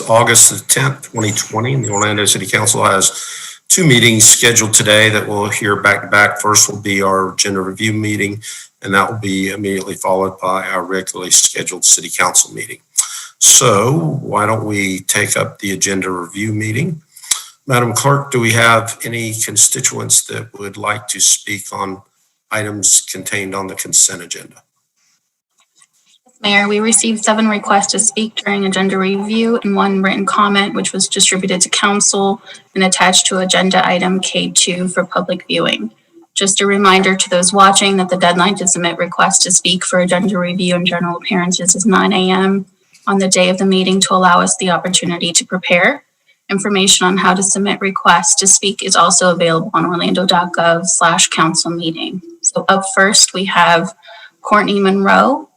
August the 10th, 2020. And the Orlando City Council has two meetings scheduled today that we'll hear back to back. First will be our agenda review meeting, and that will be immediately followed by our regularly scheduled City Council meeting. So why don't we take up the agenda review meeting? Madam Clerk, do we have any constituents that would like to speak on items contained on the consent agenda? Mayor, we received 7 requests to speak during agenda review and 1 written comment, which was distributed to council and attached to agenda item K2 for public viewing. Just a reminder to those watching that the deadline to submit requests to speak for agenda review and general appearances is 9 a.m. on the day of the meeting to allow us the opportunity to prepare. Information on how to submit requests to speak is also available on orlando.gov/council meeting. So up first, we have Courtney Monroe.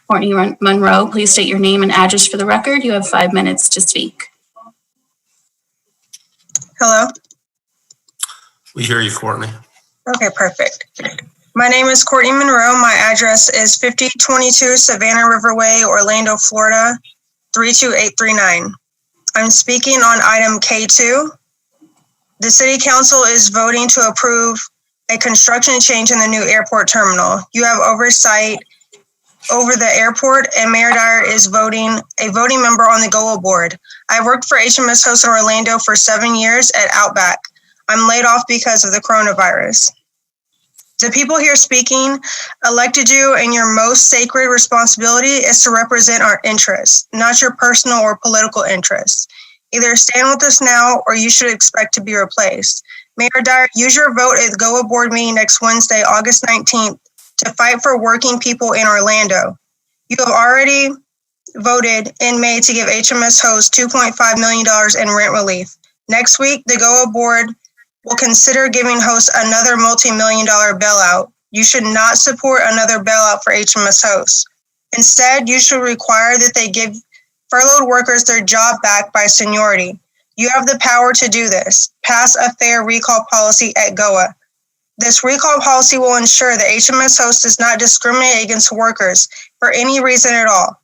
Courtney Monroe, please state your name and address for the record. You have 5 minutes to speak. Hello? We hear you, Courtney. Okay, perfect. My name is Courtney Monroe. My address is 5022 Savannah Riverway, Orlando, Florida, 32839. I'm speaking on item K2. The City Council is voting to approve a construction change in the new airport terminal. You have oversight over the airport, and Mayor Dyer is a voting member on the GOA board. I worked for HMS Host in Orlando for 7 years at Outback. I'm laid off because of the coronavirus. The people here speaking elected you, and your most sacred responsibility is to represent our interests, not your personal or political interests. Either stand with us now, or you should expect to be replaced. Mayor Dyer, use your vote at the GOA board meeting next Wednesday, August 19th, to fight for working people in Orlando. You have already voted in May to give HMS Host $2.5 million in rent relief. Next week, the GOA board will consider giving Host another multi-million-dollar bailout. You should not support another bailout for HMS Host. Instead, you should require that they give furloughed workers their job back by seniority. You have the power to do this. Pass a fair recall policy at GOA. This recall policy will ensure that HMS Host does not discriminate against workers for any reason at all,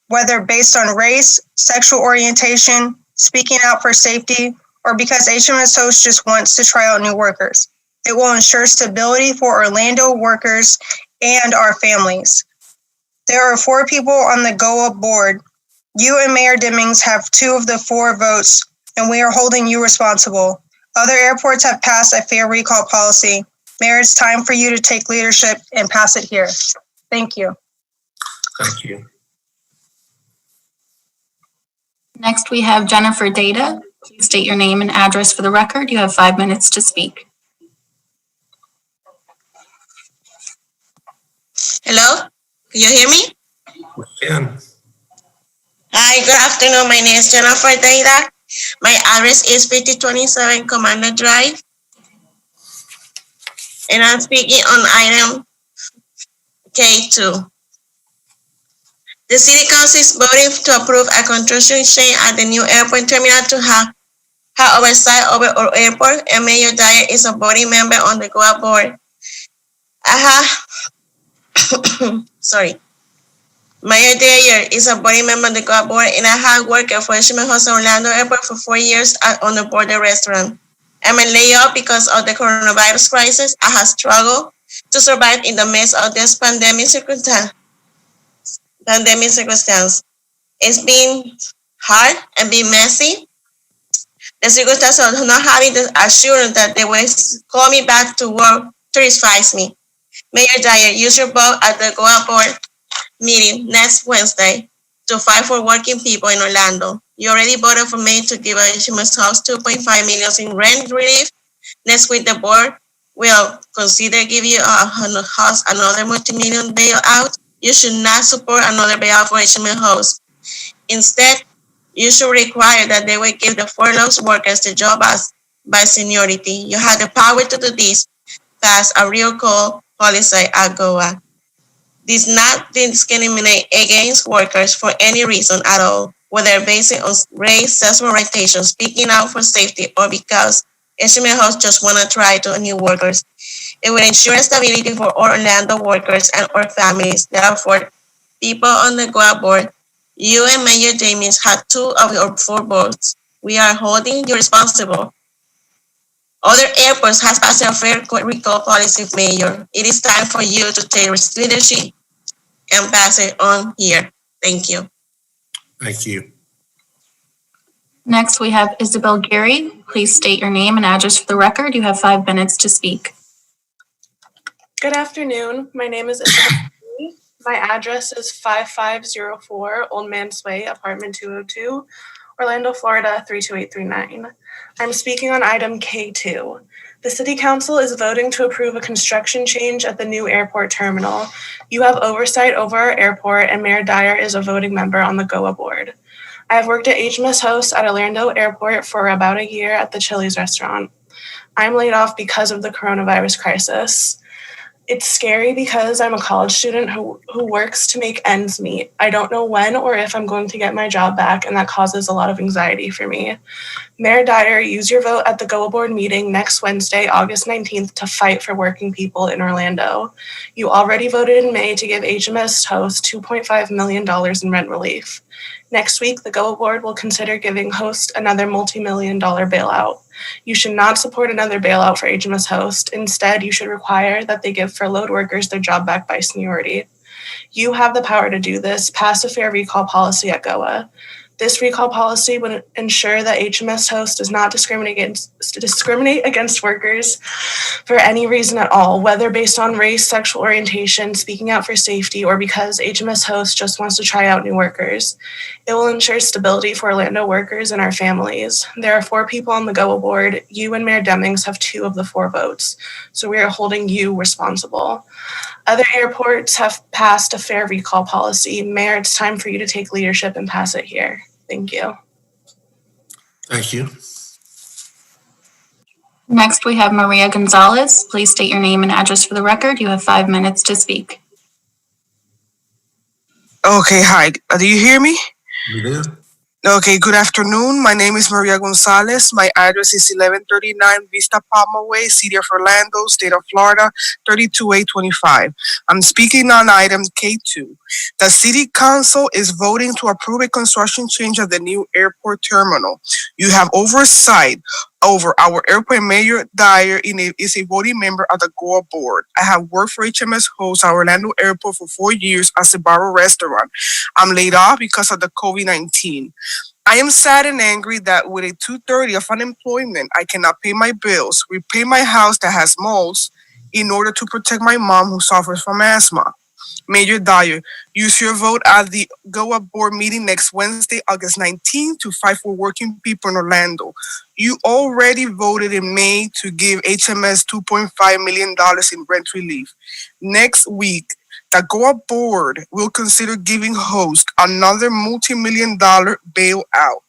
whether based on race, sexual orientation, speaking out for safety, or because HMS Host just wants to try out new workers. It will ensure stability for Orlando workers and our families. There are 4 people on the GOA board. You and Mayor Demings have 2 of the 4 votes, and we are holding you responsible. Other airports have passed a fair recall policy. Mayor, it's time for you to take leadership and pass it here. Thank you. Thank you. Next, we have Jennifer Data. Please state your name and address for the record. You have 5 minutes to speak. Hello, can you hear me? We can. Hi, good afternoon. My name is Jennifer Data. My address is 5027 Commander Drive. And I'm speaking on item K2. The City Council is voting to approve a construction change at the new airport terminal to have oversight over our airport, and Mayor Dyer is a voting member on the GOA board. Mayor Dyer is a voting member on the GOA board, and I have worked for HMS Host Orlando Airport for 4 years on the border restaurant. I'm laid off because of the coronavirus crisis. I have struggled to survive in the midst of this pandemic circumstance. It's been hard and been messy. The circumstance of not having the assurance that they will call me back to work terrifies me. Mayor Dyer, use your vote at the GOA board meeting next Wednesday to fight for working people in Orlando. You already voted for me to give HMS House $2.5 million in rent relief. Next week, the board will consider giving you house another multi-million bailout. You should not support another bailout for HMS House. Instead, you should require that they will give the furloughed workers the job by seniority. You have the power to do this. Pass a real call policy at GOA. This not discriminate against workers for any reason at all, whether based on race, sexual orientation, speaking out for safety, or because HMS House just want to try to new workers. It will ensure stability for all Orlando workers and our families. Therefore, people on the GOA board, You and Mayor James have 2 of your 4 votes. We are holding you responsible. Other airports has passed a fair recall policy, Mayor. It is time for you to take leadership and pass it on here. Thank you. Thank you. Next, we have Isabel Gary. Please state your name and address for the record. You have 5 minutes to speak. Good afternoon. My name is Isabel. My address is 5504 Old Man's Way, apartment 202, Orlando, Florida 32839. I'm speaking on item K2. The City Council is voting to approve a construction change at the new airport terminal. You have oversight over our airport, and Mayor Dyer is a voting member on the GOA board. I have worked at HMS Host at Orlando Airport for about a year at the Chili's restaurant. I'm laid off because of the coronavirus crisis. It's scary because I'm a college student who works to make ends meet. I don't know when or if I'm going to get my job back, and that causes a lot of anxiety for me. Mayor Dyer, use your vote at the GOA board meeting next Wednesday, August 19th, to fight for working people in Orlando. You already voted in May to give HMS Host $2.5 million in rent relief. Next week, the GOA board will consider giving Host another multi-million-dollar bailout. You should not support another bailout for HMS Host. Instead, you should require that they give furloughed workers their job back by seniority. You have the power to do this. Pass a fair recall policy at GOA. This recall policy would ensure that HMS Host does not discriminate against workers for any reason at all, whether based on race, sexual orientation, speaking out for safety, or because HMS Host just wants to try out new workers. It will ensure stability for Orlando workers and our families. There are 4 people on the GOA board. You and Mayor Demings have 2 of the 4 votes, so we are holding you responsible. Other airports have passed a fair recall policy. Mayor, it's time for you to take leadership and pass it here. Thank you. Thank you. Next, we have Maria Gonzalez. Please state your name and address for the record. You have 5 minutes to speak. Okay, hi. Do you hear me? We do. Okay, good afternoon. My name is Maria Gonzalez. My address is 1139 Vista Palma Way, City of Orlando, State of Florida, 32825. I'm speaking on item K2. The City Council is voting to approve a construction change at the new airport terminal. You have oversight over our airport. Mayor Dyer is a voting member of the GOA board. I have worked for HMS Host at Orlando Airport for 4 years as a bar restaurant. I'm laid off because of the COVID-19. I am sad and angry that with a 230 of unemployment, I cannot pay my bills, repay my house that has molds in order to protect my mom who suffers from asthma. Mayor Dyer, use your vote at the GOA board meeting next Wednesday, August 19th, to fight for working people in Orlando. You already voted in May to give HMS $2.5 million in rent relief. Next week, the GOA board will consider giving Host another multi-million-dollar bailout.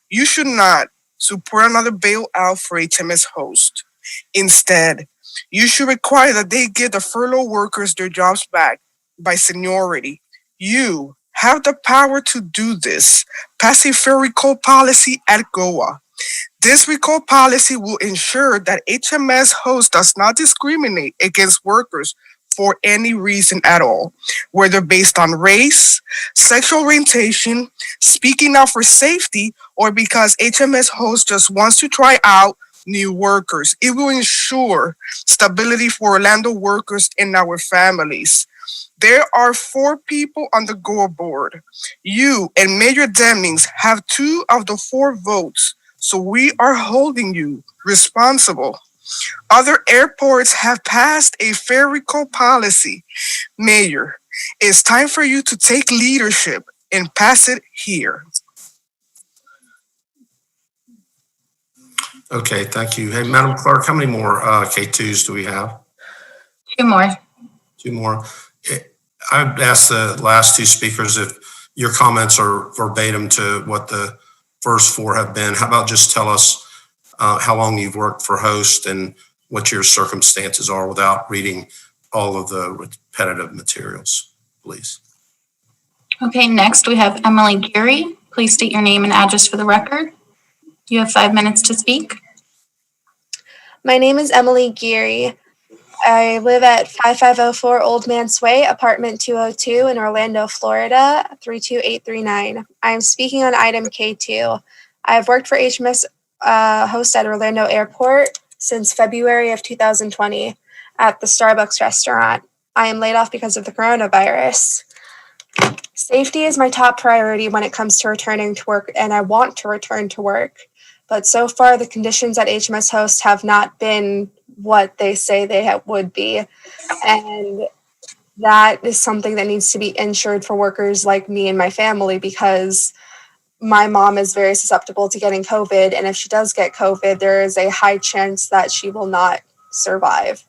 You should not support another bailout for HMS Host. Instead, you should require that they give the furloughed workers their jobs back by seniority. You have the power to do this. Pass a fair recall policy at GOA. This recall policy will ensure that HMS Host does not discriminate against workers for any reason at all, whether based on race, sexual orientation, speaking out for safety, or because HMS Host just wants to try out new workers. It will ensure stability for Orlando workers and our families. There are 4 people on the GOA board. You and Mayor Demings have 2 of the 4 votes, so we are holding you responsible. Other airports have passed a fair recall policy. Mayor, it's time for you to take leadership and pass it here. Okay, thank you. Hey, Madam Clerk, how many more K2s do we have? 2 more. 2 more. I've asked the last 2 speakers if your comments are verbatim to what the first 4 have been. How about just tell us how long you've worked for Host and what your circumstances are without reading all of the repetitive materials, please. Okay, next we have Emily Geary. Please state your name and address for the record. You have 5 minutes to speak. My name is Emily Geary. I live at 5504 Old Man's Way, apartment 202 in Orlando, Florida, 32839. I'm speaking on item K2. I have worked for HMS host at Orlando Airport since February of 2020 at the Starbucks restaurant. I am laid off because of the coronavirus. Safety is my top priority when it comes to returning to work, and I want to return to work. But so far, the conditions at HMS Host have not been what they say they would be. And that is something that needs to be ensured for workers like me and my family, because my mom is very susceptible to getting COVID. And if she does get COVID, there is a high chance that she will not survive.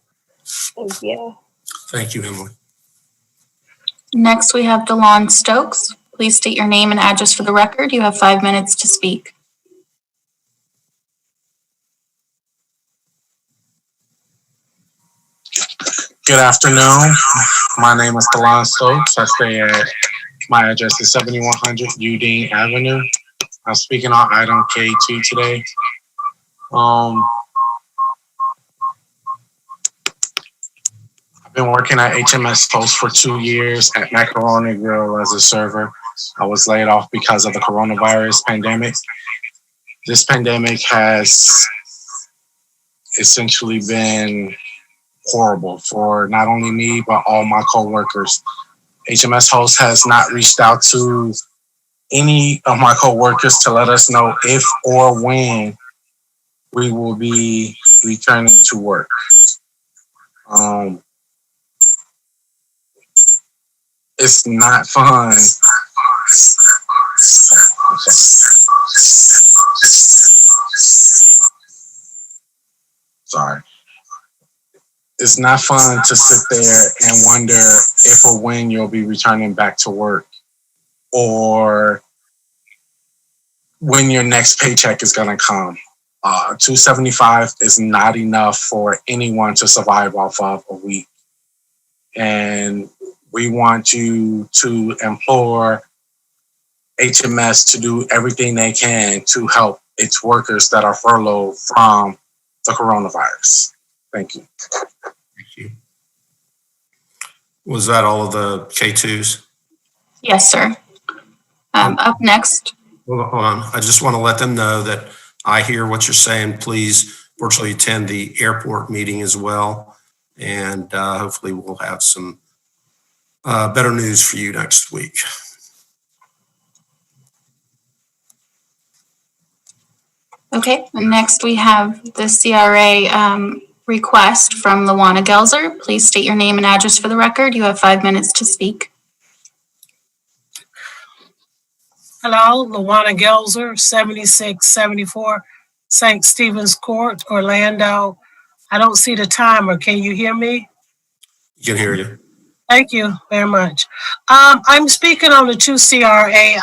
Thank you. Thank you, Emily. Next, we have DeLon Stokes. Please state your name and address for the record. You have 5 minutes to speak. Good afternoon. My name is DeLon Stokes. I stay at, my address is 7100 Udine Avenue. I'm speaking on item K2 today. I've been working at HMS Host for 2 years at Macaroni Grill as a server. I was laid off because of the coronavirus pandemic. This pandemic has essentially been horrible for not only me, but all my coworkers. HMS Host has not reached out to any of my coworkers to let us know if or when we will be returning to work. It's not fun. Sorry. It's not fun to sit there and wonder if or when you'll be returning back to work, or when your next paycheck is going to come. $275 is not enough for anyone to survive off of a week. And we want you to implore HMS to do everything they can to help its workers that are furloughed from the coronavirus. Thank you. Thank you. Was that all of the K2s? Yes, sir. Up next. Well, hold on. I just want to let them know that I hear what you're saying. Please virtually attend the airport meeting as well. And hopefully we'll have some better news for you next week. Okay, and next we have the CRA request from Luana Gelzer. Please state your name and address for the record. You have 5 minutes to speak. Hello, Luana Gelzer, 7674 St. Stephen's Court, Orlando. I don't see the timer. Can you hear me? You can hear you. Thank you very much. I'm speaking on the two CRA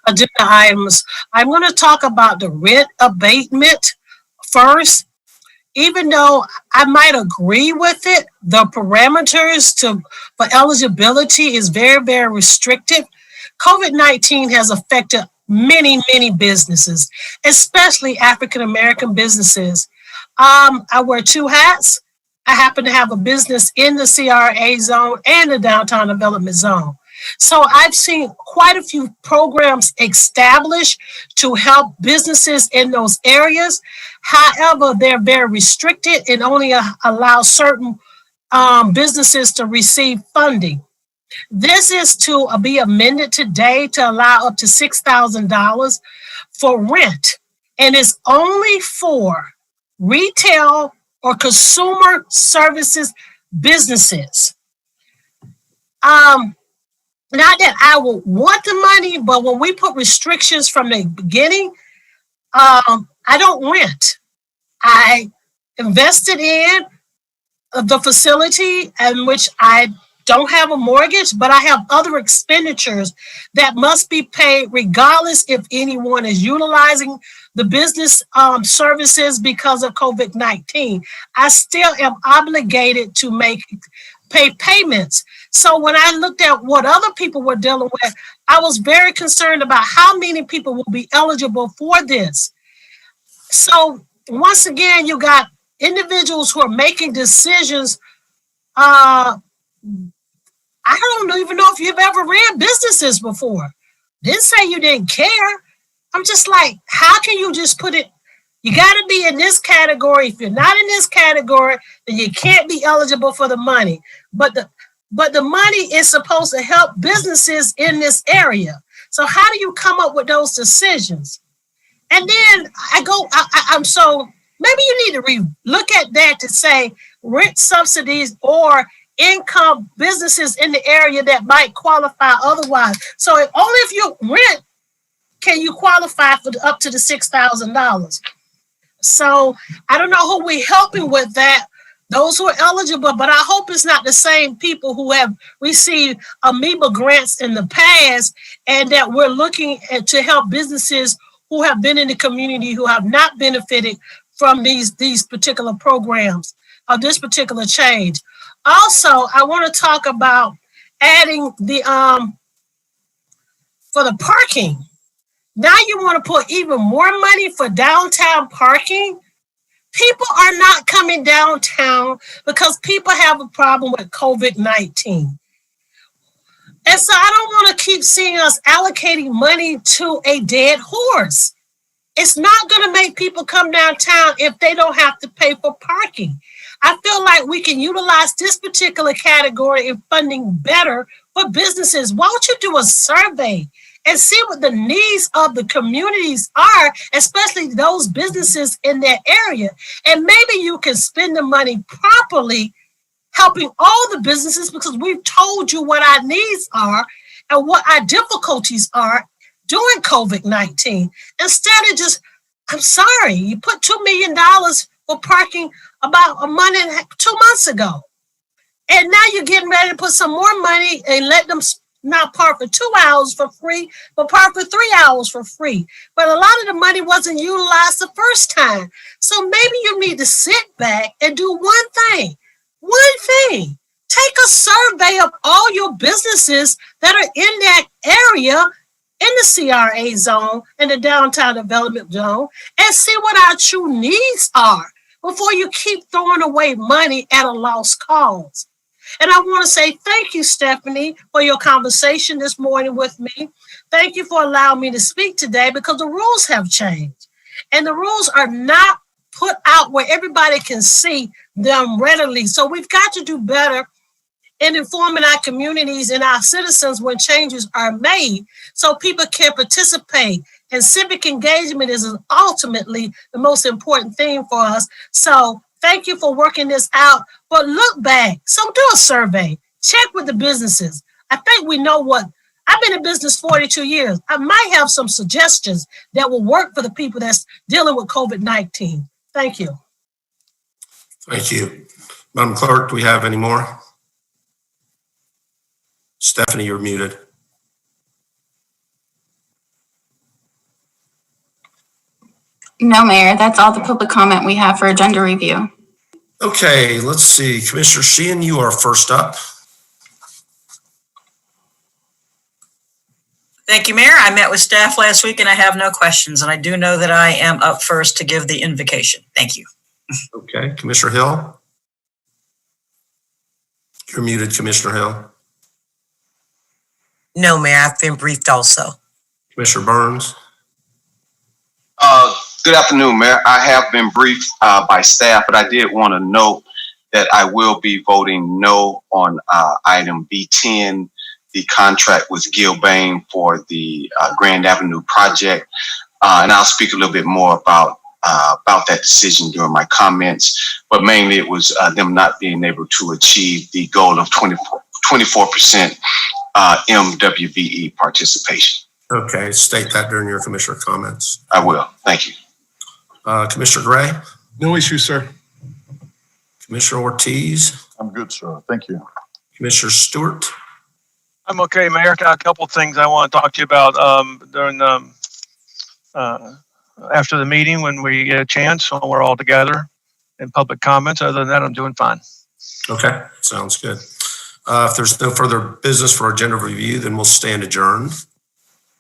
agenda items. I'm going to talk about the rent abatement first. Even though I might agree with it, the parameters for eligibility is very, very restrictive. COVID-19 has affected many, many businesses, especially African-American businesses. I wear two hats. I happen to have a business in the CRA zone and the downtown development zone. So I've seen quite a few programs established to help businesses in those areas. However, they're very restricted and only allow certain businesses to receive funding. This is to be amended today to allow up to $6,000 for rent, and it's only for retail or consumer services businesses. Not that I will want the money, but when we put restrictions from the beginning, I don't rent. I invested in the facility in which I don't have a mortgage, but I have other expenditures that must be paid regardless if anyone is utilizing the business services because of COVID-19. I still am obligated to pay payments. So when I looked at what other people were dealing with, I was very concerned about how many people will be eligible for this. So once again, you got individuals who are making decisions I don't even know if you've ever ran businesses before. Didn't say you didn't care. I'm just like, how can you just put it? You got to be in this category. If you're not in this category, then you can't be eligible for the money. But the money is supposed to help businesses in this area. So how do you come up with those decisions? And then I'm so maybe you need to look at that to say rent subsidies or income businesses in the area that might qualify otherwise. So only if you rent can you qualify for up to the $6,000. So I don't know who we're helping with that, those who are eligible, but I hope it's not the same people who have received amoeba grants in the past and that we're looking to help businesses who have been in the community who have not benefited from these particular programs or this particular change. Also, I want to talk about adding the for the parking. Now you want to put even more money for downtown parking? People are not coming downtown because people have a problem with COVID-19. And so I don't want to keep seeing us allocating money to a dead horse. It's not going to make people come downtown if they don't have to pay for parking. I feel like we can utilize this particular category in funding better for businesses. Why don't you do a survey and see what the needs of the communities are, especially those businesses in that area? And maybe you can spend the money properly helping all the businesses because we've told you what our needs are and what our difficulties are during COVID-19. Instead of just, I'm sorry, you put $2 million for parking about a month and 2 months ago. And now you're getting ready to put some more money and let them not park for 2 hours for free, but park for 3 hours for free. But a lot of the money wasn't utilized the first time. So maybe you need to sit back and do one thing. Take a survey of all your businesses that are in that area, in the CRA zone, in the downtown development zone, and see what our true needs are before you keep throwing away money at a lost cause. And I want to say thank you, Stephanie, for your conversation this morning with me. Thank you for allowing me to speak today because the rules have changed. And the rules are not put out where everybody can see them readily. So we've got to do better in informing our communities and our citizens when changes are made so people can participate. And civic engagement is ultimately the most important thing for us. So thank you for working this out. But look back. So do a survey. Check with the businesses. I think we know what. I've been in business 42 years. I might have some suggestions that will work for the people that's dealing with COVID-19. Thank you. Thank you. Madam Clerk, do we have any more? Stephanie, you're muted. No, Mayor, that's all the public comment we have for agenda review. Okay, let's see. Commissioner Sheehan, you are first up. Thank you, Mayor. I met with staff last week and I have no questions. And I do know that I am up first to give the invocation. Thank you. Okay, Commissioner Hill. You're muted, Commissioner Hill. No, Mayor, I've been briefed also. Commissioner Burns. Good afternoon, Mayor. I have been briefed by staff, but I did want to note that I will be voting no on item B10, the contract with Gilbane for the Grand Avenue project. And I'll speak a little bit more about that decision during my comments, but mainly it was them not being able to achieve the goal of 24% MWBE participation. Okay, state that during your commissioner comments. I will. Thank you. Commissioner Gray. No issue, sir. Commissioner Ortiz. I'm good, sir. Thank you. Commissioner Stewart. I'm okay, Mayor. Got a couple of things I want to talk to you about during after the meeting when we get a chance when we're all together in public comments. Other than that, I'm doing fine. Okay, sounds good. If there's no further business for agenda review, then we'll stand adjourned.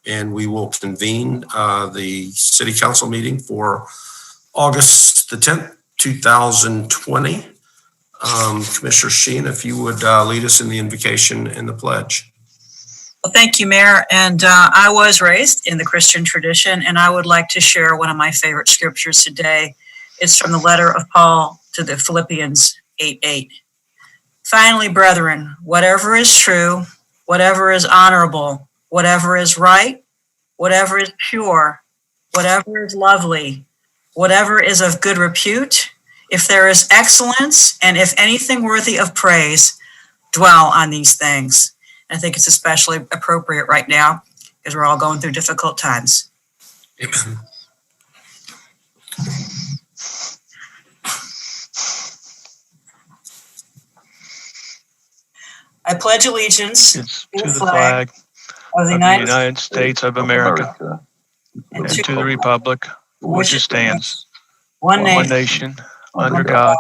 And we will convene the City Council meeting for August the 10th, 2020. Commissioner Sheen, if you would lead us in the invocation and the pledge. Well, thank you, Mayor. And I was raised in the Christian tradition, and I would like to share one of my favorite scriptures today. It's from the letter of Paul to the Philippians 8:8. Finally, brethren, whatever is true, whatever is honorable, whatever is right, whatever is pure, whatever is lovely, whatever is of good repute, if there is excellence, and if anything worthy of praise, dwell on these things. I think it's especially appropriate right now because we're all going through difficult times. Amen. I pledge allegiance To the flag of the of the United States of America and and to the republic for which it stands, one one nation, nation, under God,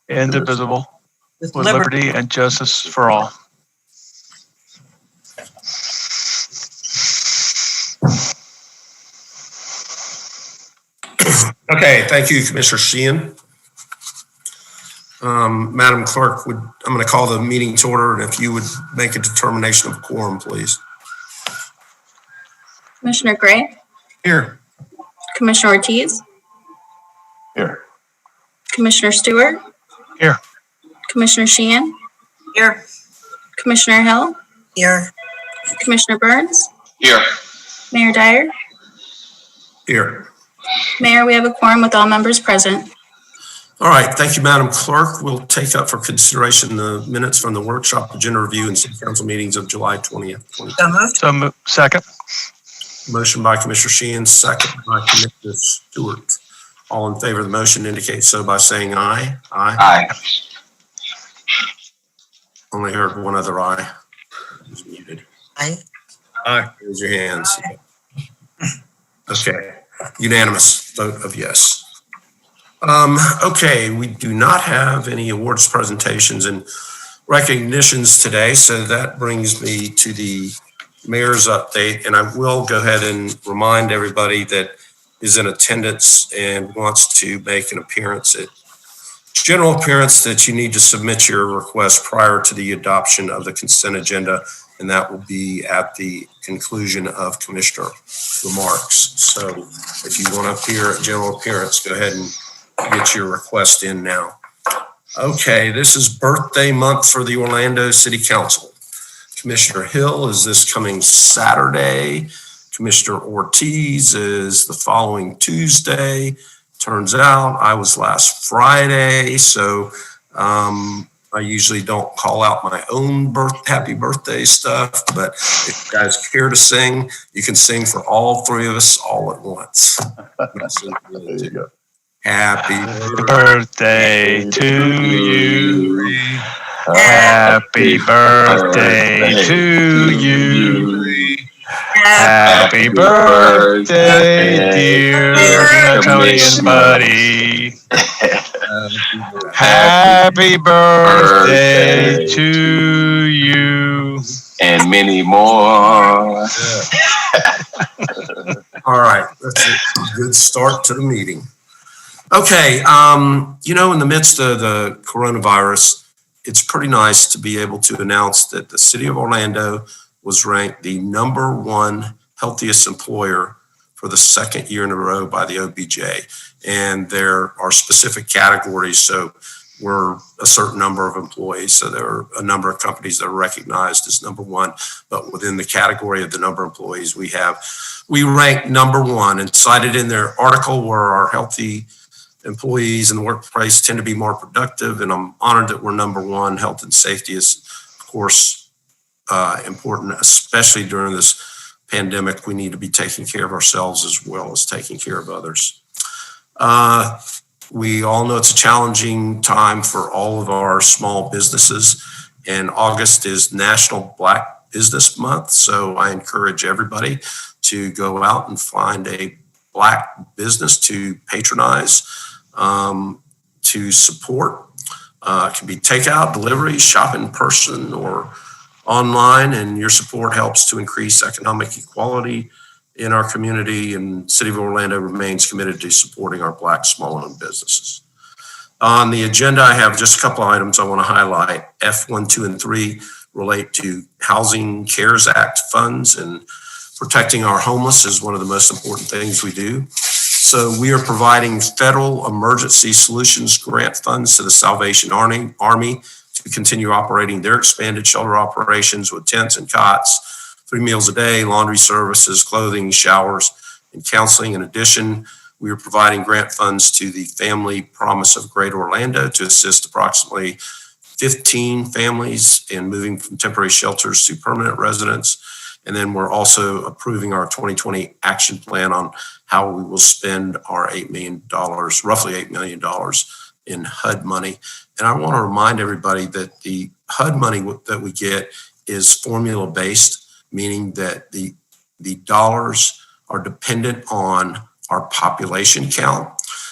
indivisible, with with liberty. liberty and justice for all. Okay, thank you, Commissioner Sheehan. Madam Clerk, I'm going to call the meeting to order, and if you would make a determination of quorum, please. Commissioner Gray, Here. Commissioner Ortiz, Here. Commissioner Stewart. Here. Commissioner Sheehan, Here. Commissioner Hill, Here. Commissioner Burns, Here. Mayor Dyer. Here. Mayor, we have a quorum with all members present. All right, thank you, Madam Clerk. We'll take up for consideration the minutes from the workshop agenda review and city council meetings of July 20th. So moved. Second. Motion by Commissioner Sheehan, second by Commissioner Stewart. All in favor of the motion indicate so by saying aye. Aye. Aye. Only heard one other aye. Who's muted? Aye. Aye. Raise your hands. Okay, unanimous vote of yes. Okay, we do not have any awards presentations and recognitions today, so that brings me to the mayor's update. And I will go ahead and remind everybody that is in attendance and wants to make an appearance general appearance that you need to submit your request prior to the adoption of the consent agenda, and that will be at the conclusion of commissioner remarks. So if you want to appear at general appearance, go ahead and get your request in now. Okay, this is birthday month for the Orlando City Council. Commissioner Hill is this coming Saturday. Commissioner Ortiz is the following Tuesday. Turns out I was last Friday, so I usually don't call out my own happy birthday stuff, but if you guys care to sing, you can sing for all three of us all at once. There you go. Happy Birthday to you. Happy birthday to you. Happy birthday, dear Tony and Buddy. Happy birthday to you. And many more. All right, that's a good start to the meeting. Okay, in the midst of the coronavirus, it's pretty nice to be able to announce that the city of Orlando was ranked the #1 healthiest employer for the second year in a row by the OBJ. And there are specific categories. So we're a certain number of employees. So there are a number of companies that are recognized as #1, but within the category of the number of employees we rank #1, and cited in their article where our healthy employees in the workplace tend to be more productive. And I'm honored that we're #1. Health and safety is, of course, important, especially during this pandemic. We need to be taking care of ourselves as well as taking care of others. We all know it's a challenging time for all of our small businesses, and August is National Black Business Month. So I encourage everybody to go out and find a Black business to patronize, to support. It can be takeout, delivery, shop in person, or online, and your support helps to increase economic equality in our community, and City of Orlando remains committed to supporting our Black small-owned businesses. On the agenda, I have just a couple of items I want to highlight. F1, 2, and 3 relate to Housing CARES Act funds, and protecting our homeless is one of the most important things we do. So we are providing federal emergency solutions grant funds to the Salvation Army to continue operating their expanded shelter operations with tents and cots, 3 meals a day, laundry services, clothing, showers, and counseling. In addition, we are providing grant funds to the Family Promise of Greater Orlando to assist approximately 15 families in moving from temporary shelters to permanent residence. And then we're also approving our 2020 action plan on how we will spend our $8 million, roughly $8 million in HUD money. And I want to remind everybody that the HUD money that we get is formula based, meaning that the dollars are dependent on our population count.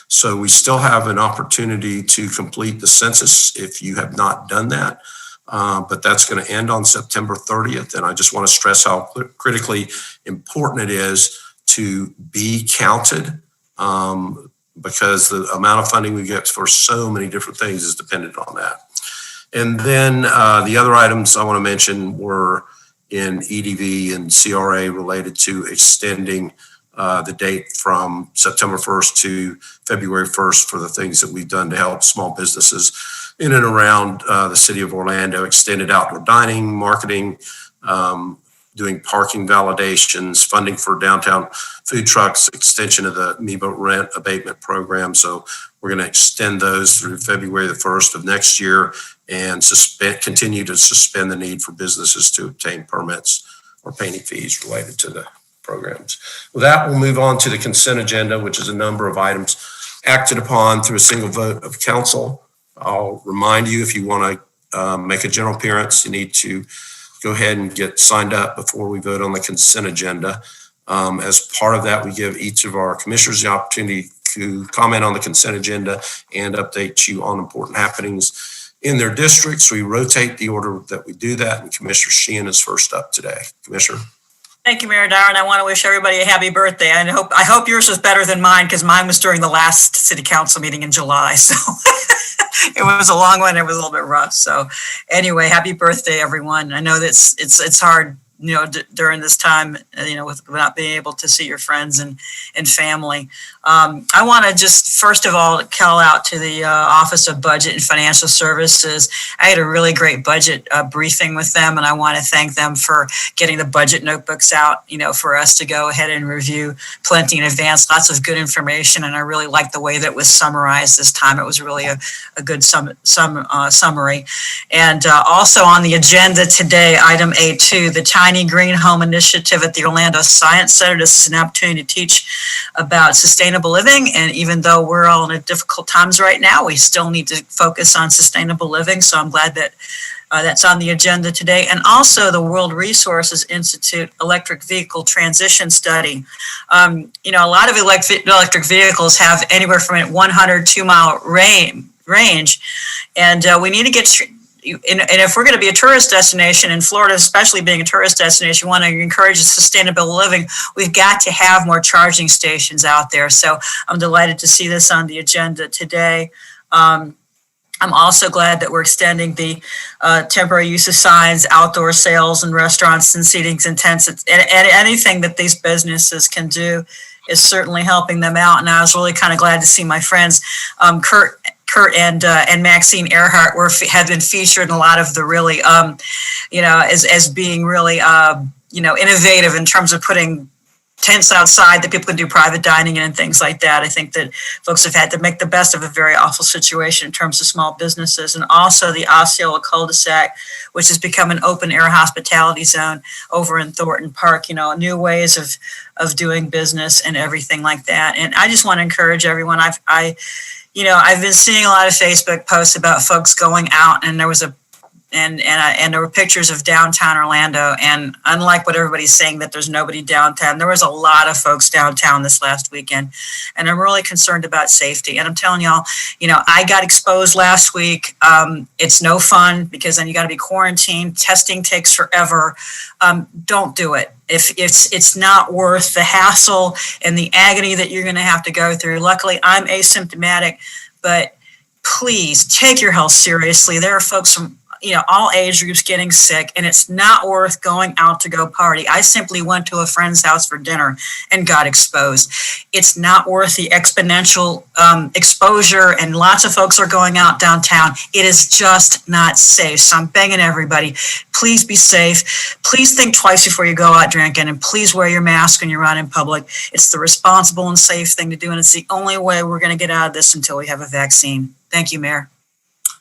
So we still have an opportunity to complete the census if you have not done that. But that's going to end on September 30th. And I just want to stress how critically important it is to be counted, because the amount of funding we get for so many different things is dependent on that. And then the other items I want to mention were in EDV and CRA related to extending the date from September 1st to February 1st for the things that we've done to help small businesses in and around the city of Orlando, extended outdoor dining, marketing, doing parking validations, funding for downtown food trucks, extension of the MEBA rent abatement program. So we're going to extend those through February the 1st of next year and continue to suspend the need for businesses to obtain permits or painting fees related to the programs. With that, we'll move on to the consent agenda, which is a number of items acted upon through a single vote of council. I'll remind you, if you want to make a general appearance, you need to go ahead and get signed up before we vote on the consent agenda. As part of that, we give each of our commissioners the opportunity to comment on the consent agenda and update you on important happenings in their districts. We rotate the order that we do that, and Commissioner Sheehan is first up today. Commissioner. Thank you, Mayor Darren. I want to wish everybody a happy birthday. I hope yours was better than mine, because mine was during the last city council meeting in July. So it was a long one. It was a little bit rough. So anyway, happy birthday, everyone. I know that it's hard, during this time, with not being able to see your friends and family. I want to just, first of all, call out to the Office of Budget and Financial Services. I had a really great budget briefing with them, and I want to thank them for getting the budget notebooks out, for us to go ahead and review plenty in advance. Lots of good information, and I really liked the way that was summarized this time. It was really a good summary. And also on the agenda today, item A2, the Tiny Green Home Initiative at the Orlando Science Center. This is an opportunity to teach about sustainable living. And even though we're all in difficult times right now, we still need to focus on sustainable living. So I'm glad that that's on the agenda today. And also the World Resources Institute Electric Vehicle Transition Study. A lot of electric vehicles have anywhere from a 100 2-mile range. And we need to get... And if we're going to be a tourist destination in Florida, especially being a tourist destination, we want to encourage sustainable living. We've got to have more charging stations out there. So I'm delighted to see this on the agenda today. I'm also glad that we're extending the temporary use of signs, outdoor sales and restaurants and seatings and tents. And anything that these businesses can do is certainly helping them out. And I was really kind of glad to see my friends, Kurt and Maxine Earhart have been featured in a lot of the really, as being really, innovative in terms of putting tents outside that people can do private dining in and things like that. I think that folks have had to make the best of a very awful situation in terms of small businesses. And also the Osceola cul-de-sac, which has become an open air hospitality zone over in Thornton Park, new ways of doing business and everything like that. And I just want to encourage everyone. I've been seeing a lot of Facebook posts about folks going out, and there was and there were pictures of downtown Orlando. And unlike what everybody's saying that there's nobody downtown, there was a lot of folks downtown this last weekend. And I'm really concerned about safety. And I'm telling y'all, I got exposed last week. It's no fun, because then you got to be quarantined. Testing takes forever. Don't do it. If it's not worth the hassle and the agony that you're going to have to go through. Luckily, I'm asymptomatic, but please take your health seriously. There are folks from, all age groups getting sick, and it's not worth going out to go party. I simply went to a friend's house for dinner and got exposed. It's not worth the exponential exposure, and lots of folks are going out downtown. It is just not safe. So I'm begging everybody, please be safe. Please think twice before you go out drinking, and please wear your mask when you're out in public. It's the responsible and safe thing to do, and it's the only way we're going to get out of this until we have a vaccine. Thank you, Mayor.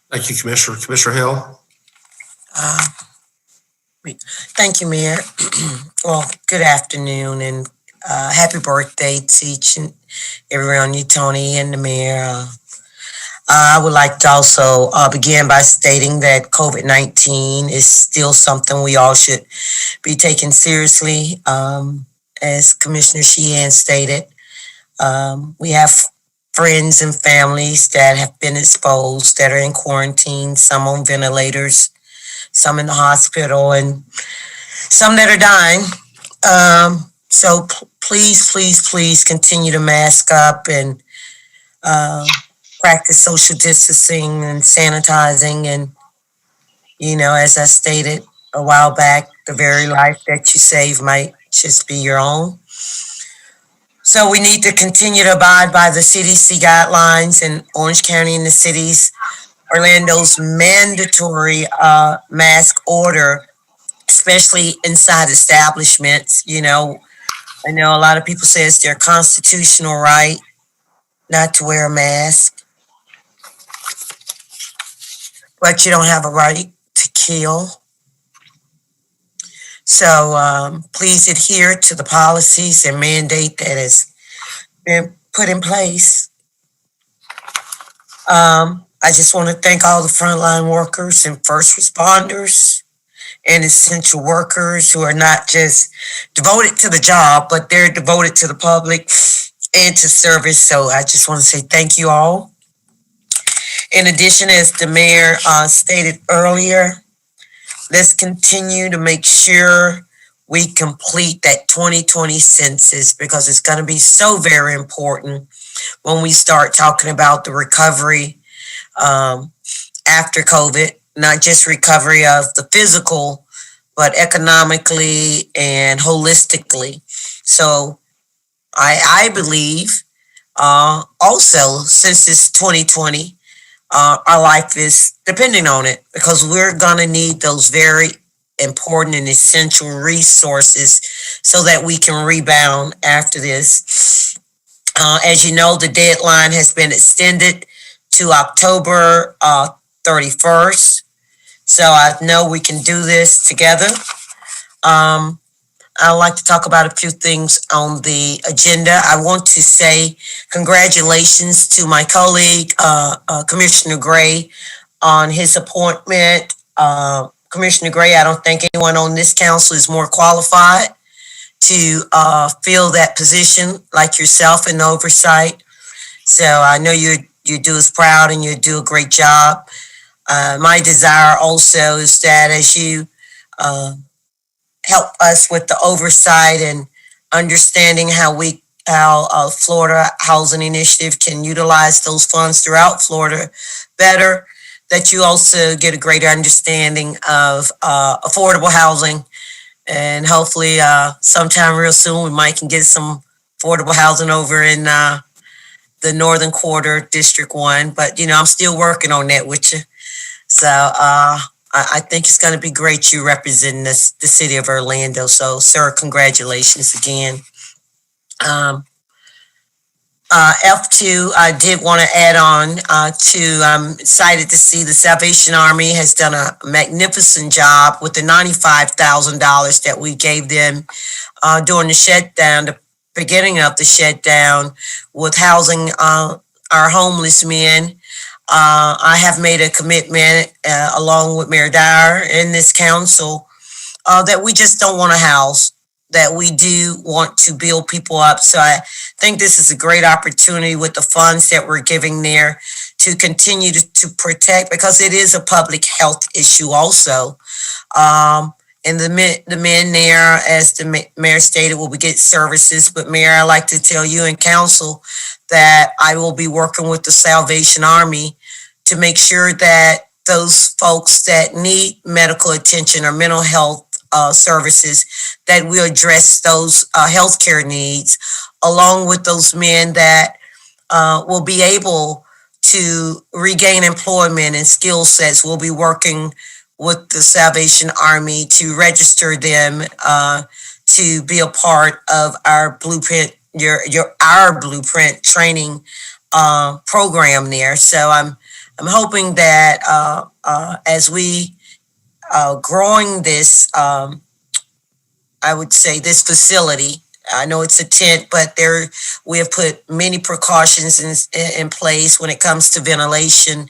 Thank you, Commissioner. Commissioner Hill? Thank you, Mayor. Well, good afternoon and happy birthday to each and everyone, you, Tony, and the Mayor. I would like to also begin by stating that COVID-19 is still something we all should be taking seriously. As Commissioner Sheehan stated, we have friends and families that have been exposed, that are in quarantine, some on ventilators, some in the hospital, and some that are dying. So please continue to mask up and practice social distancing and sanitizing. And, as I stated a while back, the very life that you save might just be your own. So we need to continue to abide by the CDC guidelines in Orange County and the cities. Orlando's mandatory mask order, especially inside establishments. I know a lot of people say it's their constitutional right not to wear a mask, but you don't have a right to kill. So please adhere to the policies and mandate that has been put in place. I just want to thank all the frontline workers and first responders and essential workers who are not just devoted to the job, but they're devoted to the public and to service. So I just want to say thank you all. In addition, as the mayor stated earlier, let's continue to make sure we complete that 2020 census, because it's going to be so very important when we start talking about the recovery after COVID, not just recovery of the physical, but economically and holistically. So I believe also, since it's 2020, our life is depending on it, because we're going to need those very important and essential resources so that we can rebound after this. As you know, the deadline has been extended to October 31st. So I know we can do this together. I'd like to talk about a few things on the agenda. I want to say congratulations to my colleague, Commissioner Gray, on his appointment. Commissioner Gray, I don't think anyone on this council is more qualified to fill that position like yourself in oversight. So I know you do us proud and you do a great job. My desire also is that as you help us with the oversight and understanding how Florida Housing Initiative can utilize those funds throughout Florida better, that you also get a greater understanding of affordable housing. And hopefully sometime real soon we might can get some affordable housing over in the Northern Quarter, District 1. But, I'm still working on that with you. So I think it's going to be great you representing the city of Orlando. So, sir, congratulations again. F2, I did want to add on I'm excited to see the Salvation Army has done a magnificent job with the $95,000 that we gave them during the shutdown, the beginning of the shutdown, with housing our homeless men. I have made a commitment along with Mayor Dyer in this council that we just don't want to house, that we do want to build people up. So I think this is a great opportunity with the funds that we're giving there to continue to protect, because it is a public health issue also. And the men there, as the mayor stated, will get services. But Mayor, I'd like to tell you and council that I will be working with the Salvation Army to make sure that those folks that need medical attention or mental health services, that we address those healthcare needs, along with those men that will be able to regain employment and skill sets. We'll be working with the Salvation Army to register them to be a part of our blueprint, our blueprint training program there. So I'm hoping that as we growing this, I would say this facility. I know it's a tent, but we have put many precautions in place when it comes to ventilation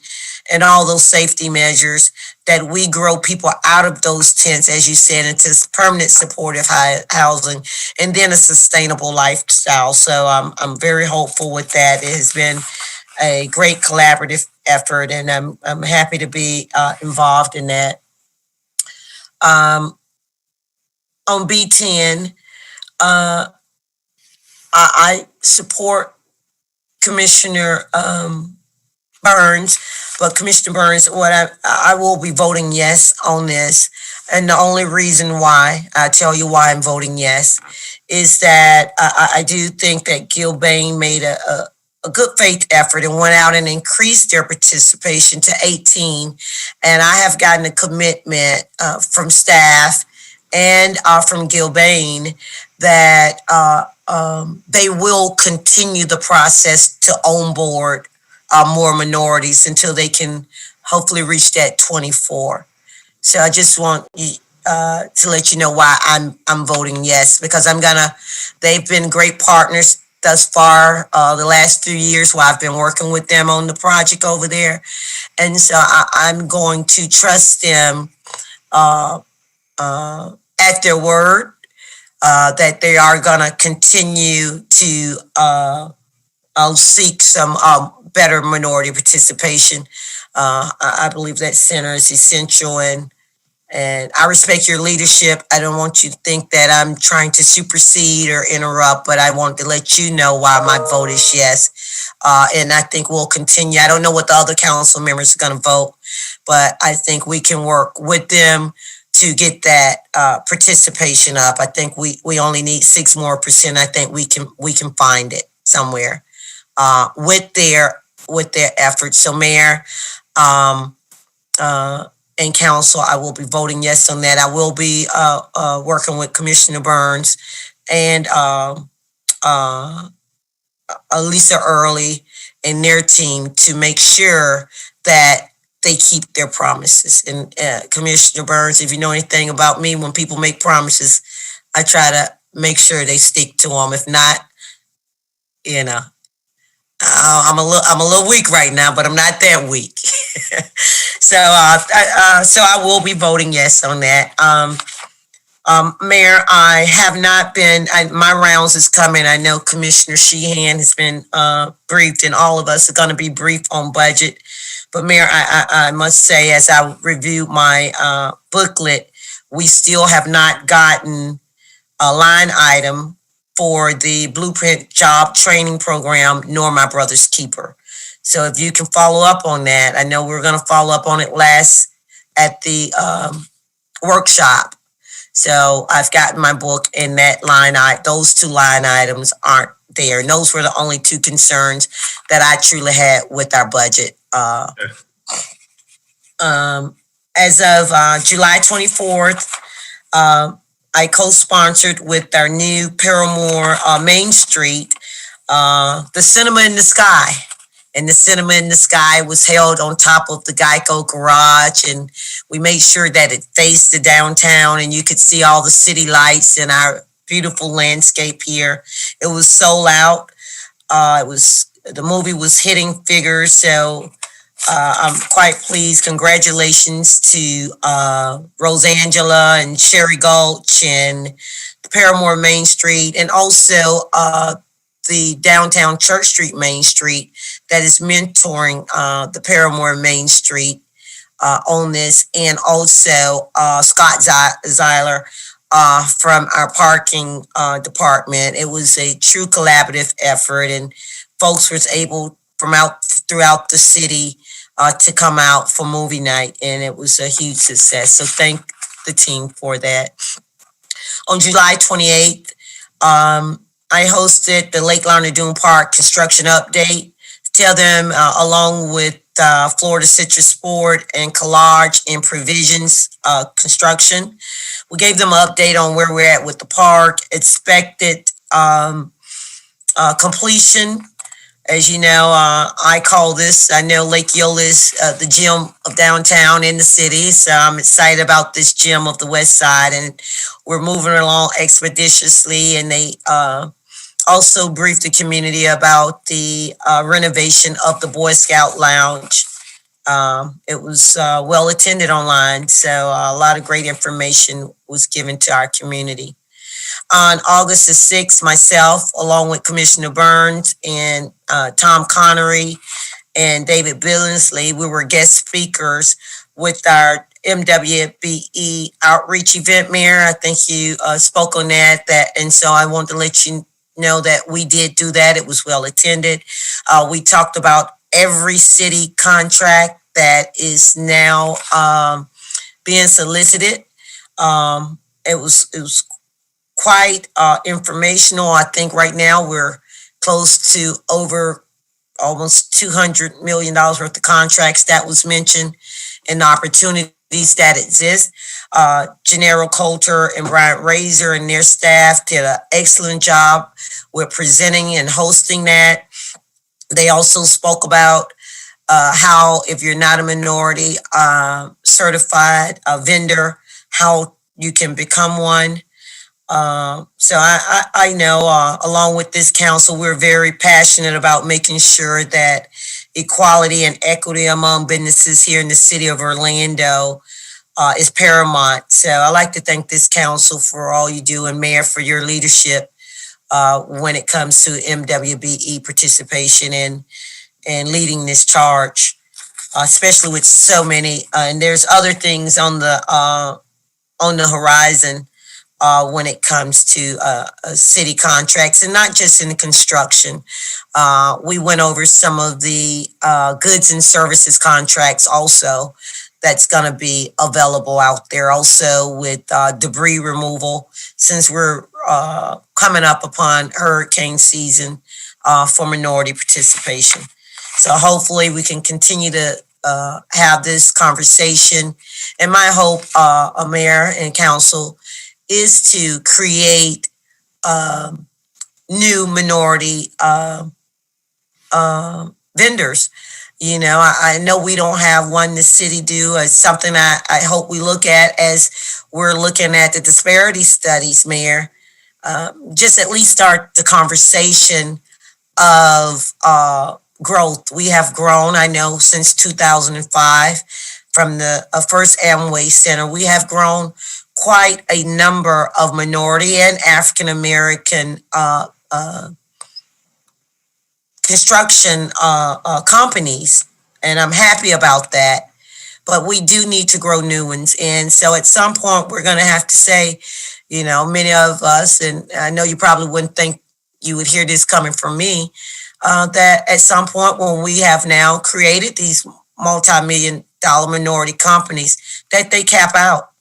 and all those safety measures, that we grow people out of those tents, as you said, into permanent supportive housing and then a sustainable lifestyle. So I'm very hopeful with that. It has been a great collaborative effort, and I'm happy to be involved in that. On B10, I support Commissioner Burns, but Commissioner Burns, I will be voting yes on this. And the only reason why, I tell you why I'm voting yes, is that I do think that Gilbane made a good faith effort and went out and increased their participation to 18. And I have gotten a commitment from staff and from Gilbane that they will continue the process to onboard more minorities until they can hopefully reach that 24. So I just want to let you know why I'm voting yes, because they've been great partners thus far, the last 3 years while I've been working with them on the project over there. And so I'm going to trust them at their word, that they are going to continue to seek some better minority participation. I believe that center is essential, and I respect your leadership. I don't want you to think that I'm trying to supersede or interrupt, but I want to let you know why my vote is yes. And I think we'll continue. I don't know what the other council members are going to vote, but I think we can work with them to get that participation up. I think we only need 6% more. I think we can find it somewhere with their efforts. So Mayor and Council, I will be voting yes on that. I will be working with Commissioner Burns and Lisa Early and their team to make sure that they keep their promises. And Commissioner Burns, if you know anything about me, when people make promises, I try to make sure they stick to them. If not, I'm a little weak right now, but I'm not that weak. So I will be voting yes on that. Mayor, I have not been, my rounds is coming. I know Commissioner Sheehan has been briefed, and all of us are going to be briefed on budget. But Mayor, I must say, as I review my booklet, we still have not gotten a line item for the Blueprint Job Training Program, nor My Brother's Keeper. So if you can follow up on that, I know we're going to follow up on it last at the workshop. So I've gotten my book, and that those two line items aren't there. And those were the only two concerns that I truly had with our budget. As of July 24th, I co-sponsored with our new Paramore Main Street, the Cinema in the Sky. And the Cinema in the Sky was held on top of the Geico garage, and we made sure that it faced the downtown and you could see all the city lights and our beautiful landscape here. It was sold out. The movie was hitting figures, so I'm quite pleased. Congratulations to Rosangela and Sherry Gulch and the Paramore Main Street, and also the downtown Church Street Main Street that is mentoring the Paramore Main Street on this, and also Scott Zeiler from our parking department. It was a true collaborative effort, and folks was able from out throughout the city to come out for movie night, and it was a huge success. So thank the team for that. On July 28th, I hosted the Lake Larned Dune Park construction update. Tell them, along with Florida Citrus Sport and Collage and Provisions Construction, we gave them an update on where we're at with the park, expected completion. As you know, I call this, I know Lake Eola is the gym of downtown in the city, so I'm excited about this gym of the west side, and we're moving along expeditiously. And they also briefed the community about the renovation of the Boy Scout Lounge. It was well attended online, so a lot of great information was given to our community. On August the 6th, myself, along with Commissioner Burns and Tom Connery and David Billingsley, we were guest speakers with our MWBE outreach event. Mayor, I think you spoke on that, and so I wanted to let you know that we did do that. It was well attended. We talked about every city contract that is now being solicited. It was quite informational. I think right now we're close to over almost $200 million worth of contracts that was mentioned and the opportunities that exist. Gennaro Coulter and Bryant Razor and their staff did an excellent job with presenting and hosting that. They also spoke about how if you're not a minority certified vendor, how you can become one. So I know along with this council, we're very passionate about making sure that equality and equity among businesses here in the city of Orlando is paramount. So I'd like to thank this council for all you do, and Mayor for your leadership when it comes to MWBE participation and leading this charge, especially with so many. And there's other things on the horizon when it comes to city contracts, and not just in the construction. We went over some of the goods and services contracts also that's going to be available out there, also with debris removal, since we're coming up upon hurricane season for minority participation. So hopefully we can continue to have this conversation. And my hope, Mayor and Council, is to create new minority vendors. You know, I know we don't have one the city do. It's something I hope we look at as we're looking at the disparity studies, Mayor. Just at least start the conversation of growth. We have grown, I know, since 2005 from the first Amway Center. We have grown quite a number of minority and African American construction companies, and I'm happy about that. But we do need to grow new ones, and so at some point we're going to have to say, you know, many of us, and I know you probably wouldn't think you would hear this coming from me, that at some point when we have now created these multi-million-dollar minority companies, that they cap out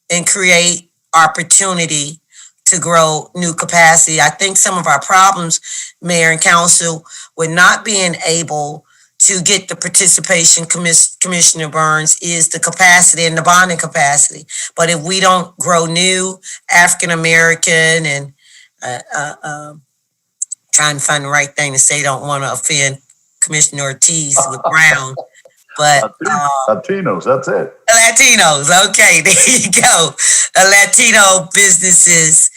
and create opportunity to grow new capacity. I think some of our problems, Mayor and Council, with not being able to get the participation, Commissioner Burns, is the capacity and the bonding capacity. But if we don't grow new African American and trying to find the right thing to say, don't want to offend Commissioner Ortiz with Brown, but Latinos, that's it. Latinos, okay, there you go. Latino businesses,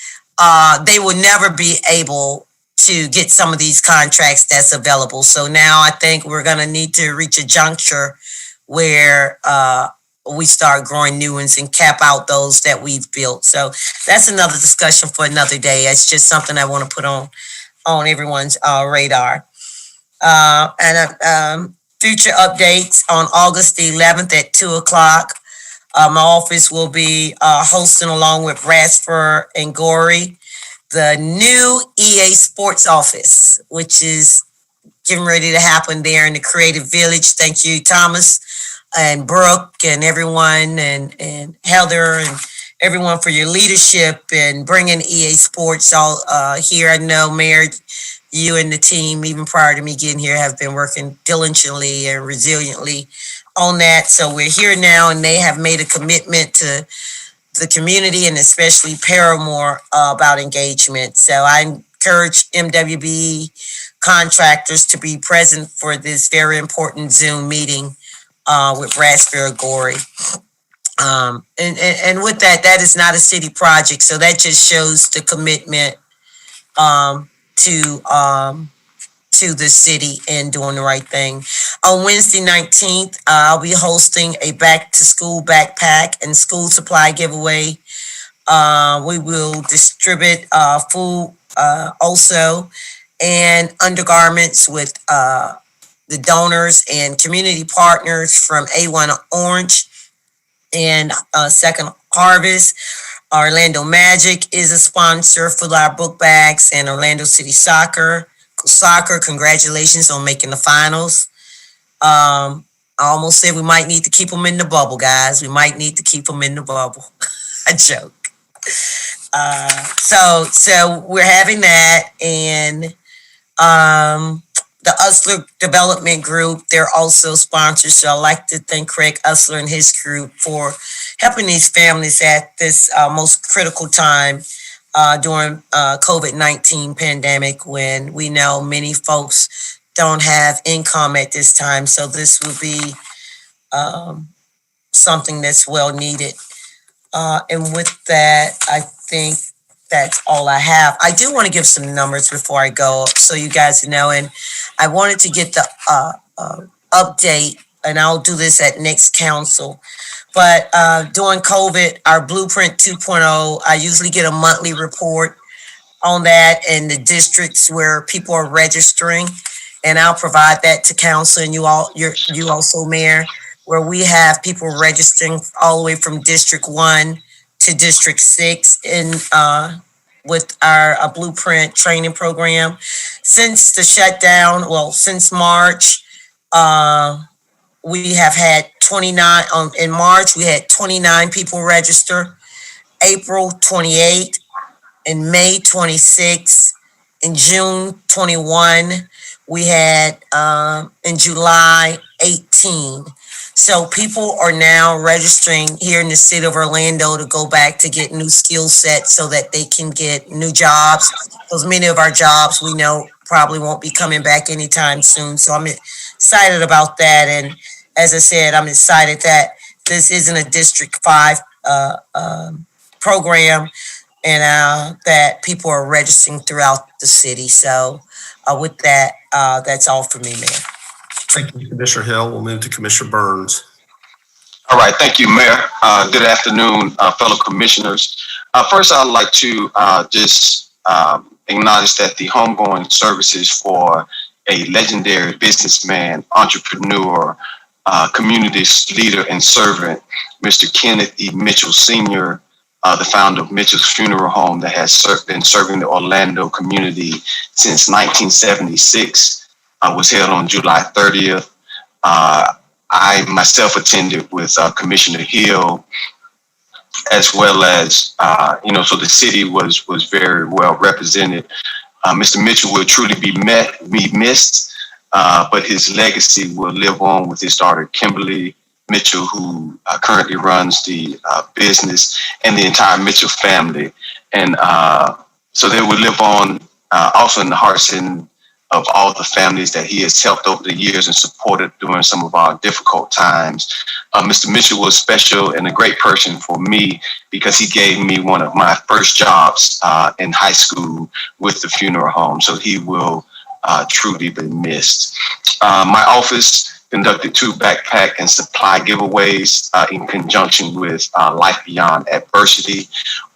they will never be able to get some of these contracts that's available. So now I think we're going to need to reach a juncture where we start growing new ones and cap out those that we've built. So that's another discussion for another day. It's just something I want to put on everyone's radar. Future updates on August the 11th at 2:00. My office will be hosting, along with Bradford and Gorey, the new EA Sports office, which is getting ready to happen there in the Creative Village. Thank you, Thomas and Brooke and everyone and Heather and everyone for your leadership and bringing EA Sports all here. I know, Mayor, you and the team, even prior to me getting here, have been working diligently and resiliently on that. So we're here now, and they have made a commitment to the community and especially Paramore about engagement. So I encourage MWB contractors to be present for this very important Zoom meeting with Raspberry Gorey. And with that, that is not a city project. So that just shows the commitment to the city and doing the right thing. On Wednesday 19th, I'll be hosting a back to school backpack and school supply giveaway. We will distribute food also and undergarments with the donors and community partners from A1 Orange and Second Harvest. Orlando Magic is a sponsor for our book bags, and Orlando City Soccer, congratulations on making the finals. I almost said we might need to keep them in the bubble, guys. We might need to keep them in the bubble. A joke. So we're having that, and the Usler Development Group, they're also sponsors. So I'd like to thank Craig Usler and his group for helping these families at this most critical time during COVID-19 pandemic, when we know many folks don't have income at this time. So this will be something that's well needed. And with that, I think that's all I have. I do want to give some numbers before I go, so you guys know. And I wanted to get the update, and I'll do this at next council. But during COVID, our Blueprint 2.0, I usually get a monthly report on that in the districts where people are registering, and I'll provide that to council and you also, Mayor, where we have people registering all the way from District 1 to District 6 in with our Blueprint training program. Since the shutdown, well, since March, we have had 29, in March, we had 29 people register, April 28, in May 26, in June 21, we had, in July 18. So people are now registering here in the city of Orlando to go back to get new skill sets so that they can get new jobs. Because many of our jobs we know probably won't be coming back anytime soon. So I'm excited about that. And as I said, I'm excited that this isn't a District 5 program, and that people are registering throughout the city. So with that, that's all for me, Mayor. Thank you, Commissioner Hill. We'll move to Commissioner Burns. All right, thank you, Mayor. Good afternoon, fellow commissioners. First, I'd like to just acknowledge that the homegoing services for a legendary businessman, entrepreneur, community leader and servant, Mr. Kenneth E. Mitchell Sr., the founder of Mitchell's Funeral Home, that has been serving the Orlando community since 1976. Was held on July 30th. I myself attended with Commissioner Hill, as well as, so the city was very well represented. Mr. Mitchell will truly be missed, but his legacy will live on with his daughter, Kimberly Mitchell, who currently runs the business, and the entire Mitchell family. And so they will live on also in the hearts and of all the families that he has helped over the years and supported during some of our difficult times. Mr. Mitchell was special and a great person for me because he gave me one of my first jobs in high school with the funeral home. So he will truly be missed. My office conducted 2 backpack and supply giveaways in conjunction with Life Beyond Adversity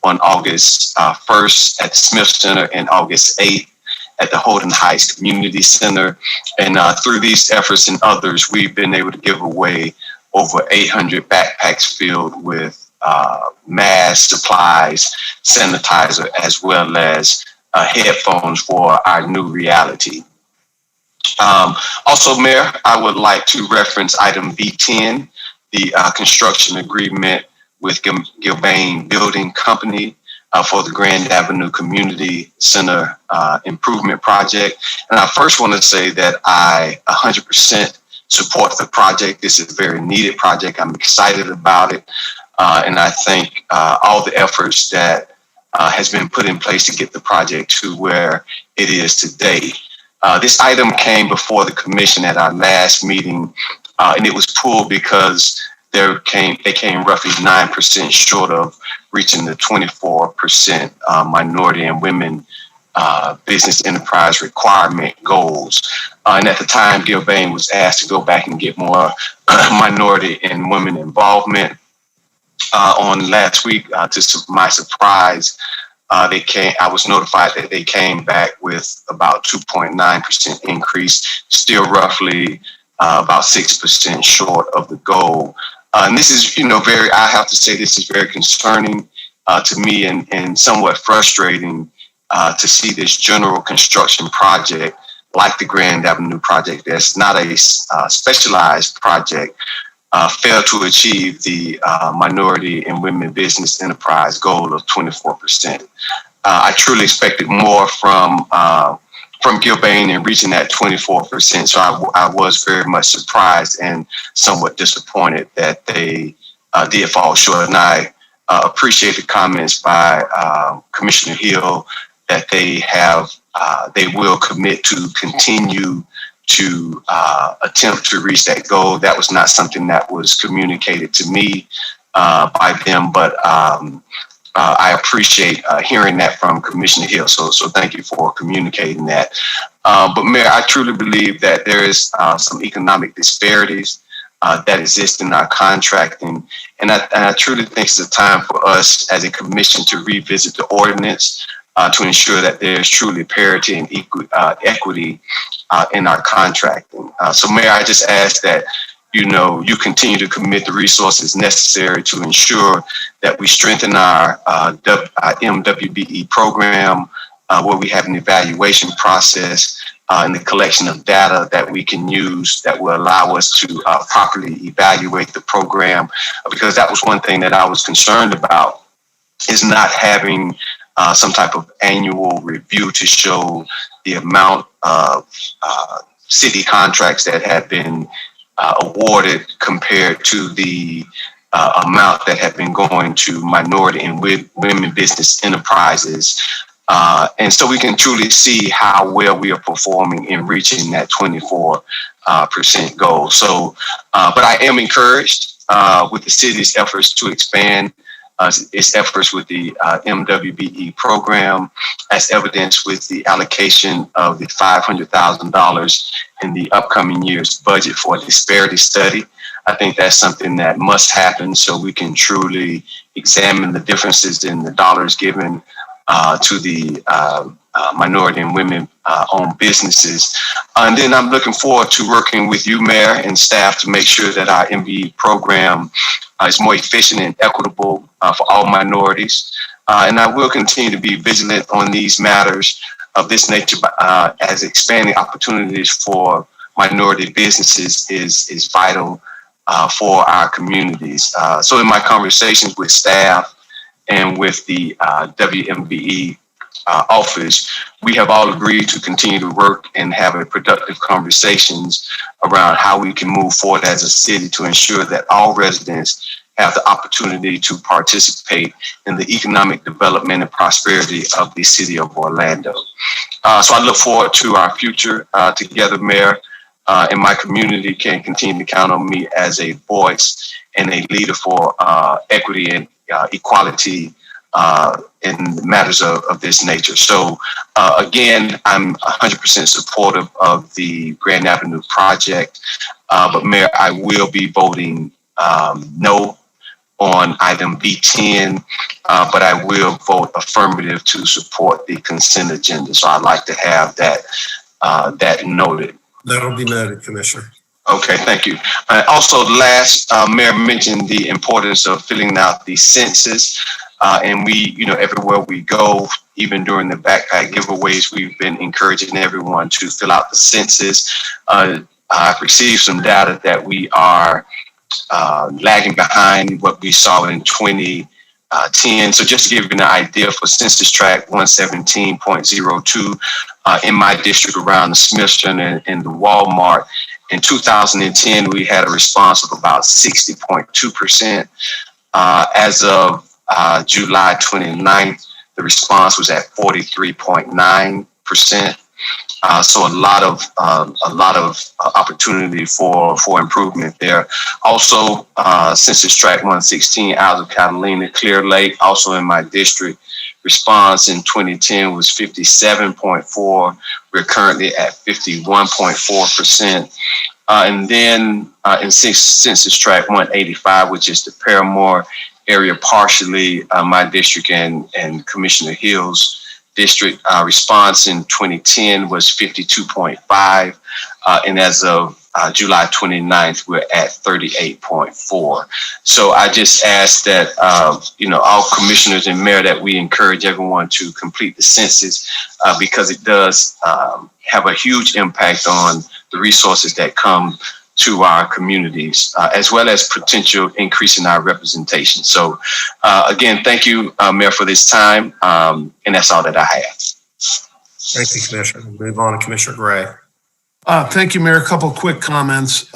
on August 1st at the Smith Center and August 8th at the Holden Heights Community Center. And through these efforts and others, we've been able to give away over 800 backpacks filled with masks, supplies, sanitizer, as well as headphones for our new reality. Also, Mayor, I would like to reference item B10, the construction agreement with Gilbane Building Company for the Grand Avenue Community Center Improvement Project. And I first want to say that I 100% support the project. This is a very needed project. I'm excited about it. And I think all the efforts that has been put in place to get the project to where it is today. This item came before the commission at our last meeting, and it was pulled because they came roughly 9% short of reaching the 24% minority and women business enterprise requirement goals. And at the time, Gilbane was asked to go back and get more minority and women involvement. On last week, to my surprise, I was notified that they came back with about 2.9% increase, still roughly about 6% short of the goal. And this is, I have to say, this is very concerning to me and somewhat frustrating to see this general construction project like the Grand Avenue project, that's not a specialized project, fail to achieve the minority and women business enterprise goal of 24%. I truly expected more from Gilbane in reaching that 24%. So I was very much surprised and somewhat disappointed that they did fall short. And I appreciate the comments by Commissioner Hill that they will commit to continue to attempt to reach that goal. That was not something that was communicated to me by them, but I appreciate hearing that from Commissioner Hill. So thank you for communicating that. But Mayor, I truly believe that there is some economic disparities that exist in our contracting. And I truly think it's a time for us as a commission to revisit the ordinance to ensure that there's truly parity and equity in our contracting. So Mayor, I just ask that, you continue to commit the resources necessary to ensure that we strengthen our MWBE program, where we have an evaluation process and the collection of data that we can use that will allow us to properly evaluate the program. Because that was one thing that I was concerned about, is not having some type of annual review to show the amount of city contracts that have been awarded compared to the amount that have been going to minority and women business enterprises. And so we can truly see how well we are performing in reaching that 24% goal. So, but I am encouraged with the city's efforts to expand its efforts with the MWBE program, as evidenced with the allocation of the $500,000 in the upcoming year's budget for a disparity study. I think that's something that must happen so we can truly examine the differences in the dollars given to the minority and women owned businesses. And then I'm looking forward to working with you, Mayor, and staff to make sure that our MBE program is more efficient and equitable for all minorities. And I will continue to be vigilant on these matters of this nature as expanding opportunities for minority businesses is vital for our communities. So in my conversations with staff and with the WMBE office, we have all agreed to continue to work and have a productive conversations around how we can move forward as a city to ensure that all residents have the opportunity to participate in the economic development and prosperity of the city of Orlando. So I look forward to our future together, Mayor, and my community can continue to count on me as a voice and a leader for equity and equality in matters of this nature. So again, I'm 100% supportive of the Grand Avenue project, but Mayor, I will be voting no on item B10, but I will vote affirmative to support the consent agenda. So I'd like to have that noted. That'll be noted, Commissioner. Okay, thank you. Also, last, Mayor mentioned the importance of filling out the census. And we, everywhere we go, even during the backpack giveaways, we've been encouraging everyone to fill out the census. I've received some data that we are lagging behind what we saw in 2010. So just to give you an idea, for census tract 117.02 in my district around the Smithson and the Walmart, in 2010, we had a response of about 60.2%. As of July 29th, the response was at 43.9%. So a lot of opportunity for improvement there. Also, census tract 116 out of Catalina, Clear Lake, also in my district, response in 2010 was 57.4. We're currently at 51.4%. And then in census tract 185, which is the Paramore area, partially my district and Commissioner Hill's district, response in 2010 was 52.5. And as of July 29th, we're at 38.4. So I just ask that, all commissioners and mayor, that we encourage everyone to complete the census because it does have a huge impact on the resources that come to our communities, as well as potential increase in our representation. So again, thank you, Mayor, for this time. And that's all that I have. Thank you, Commissioner. We'll move on to Commissioner Gray. Thank you, Mayor. A couple of quick comments.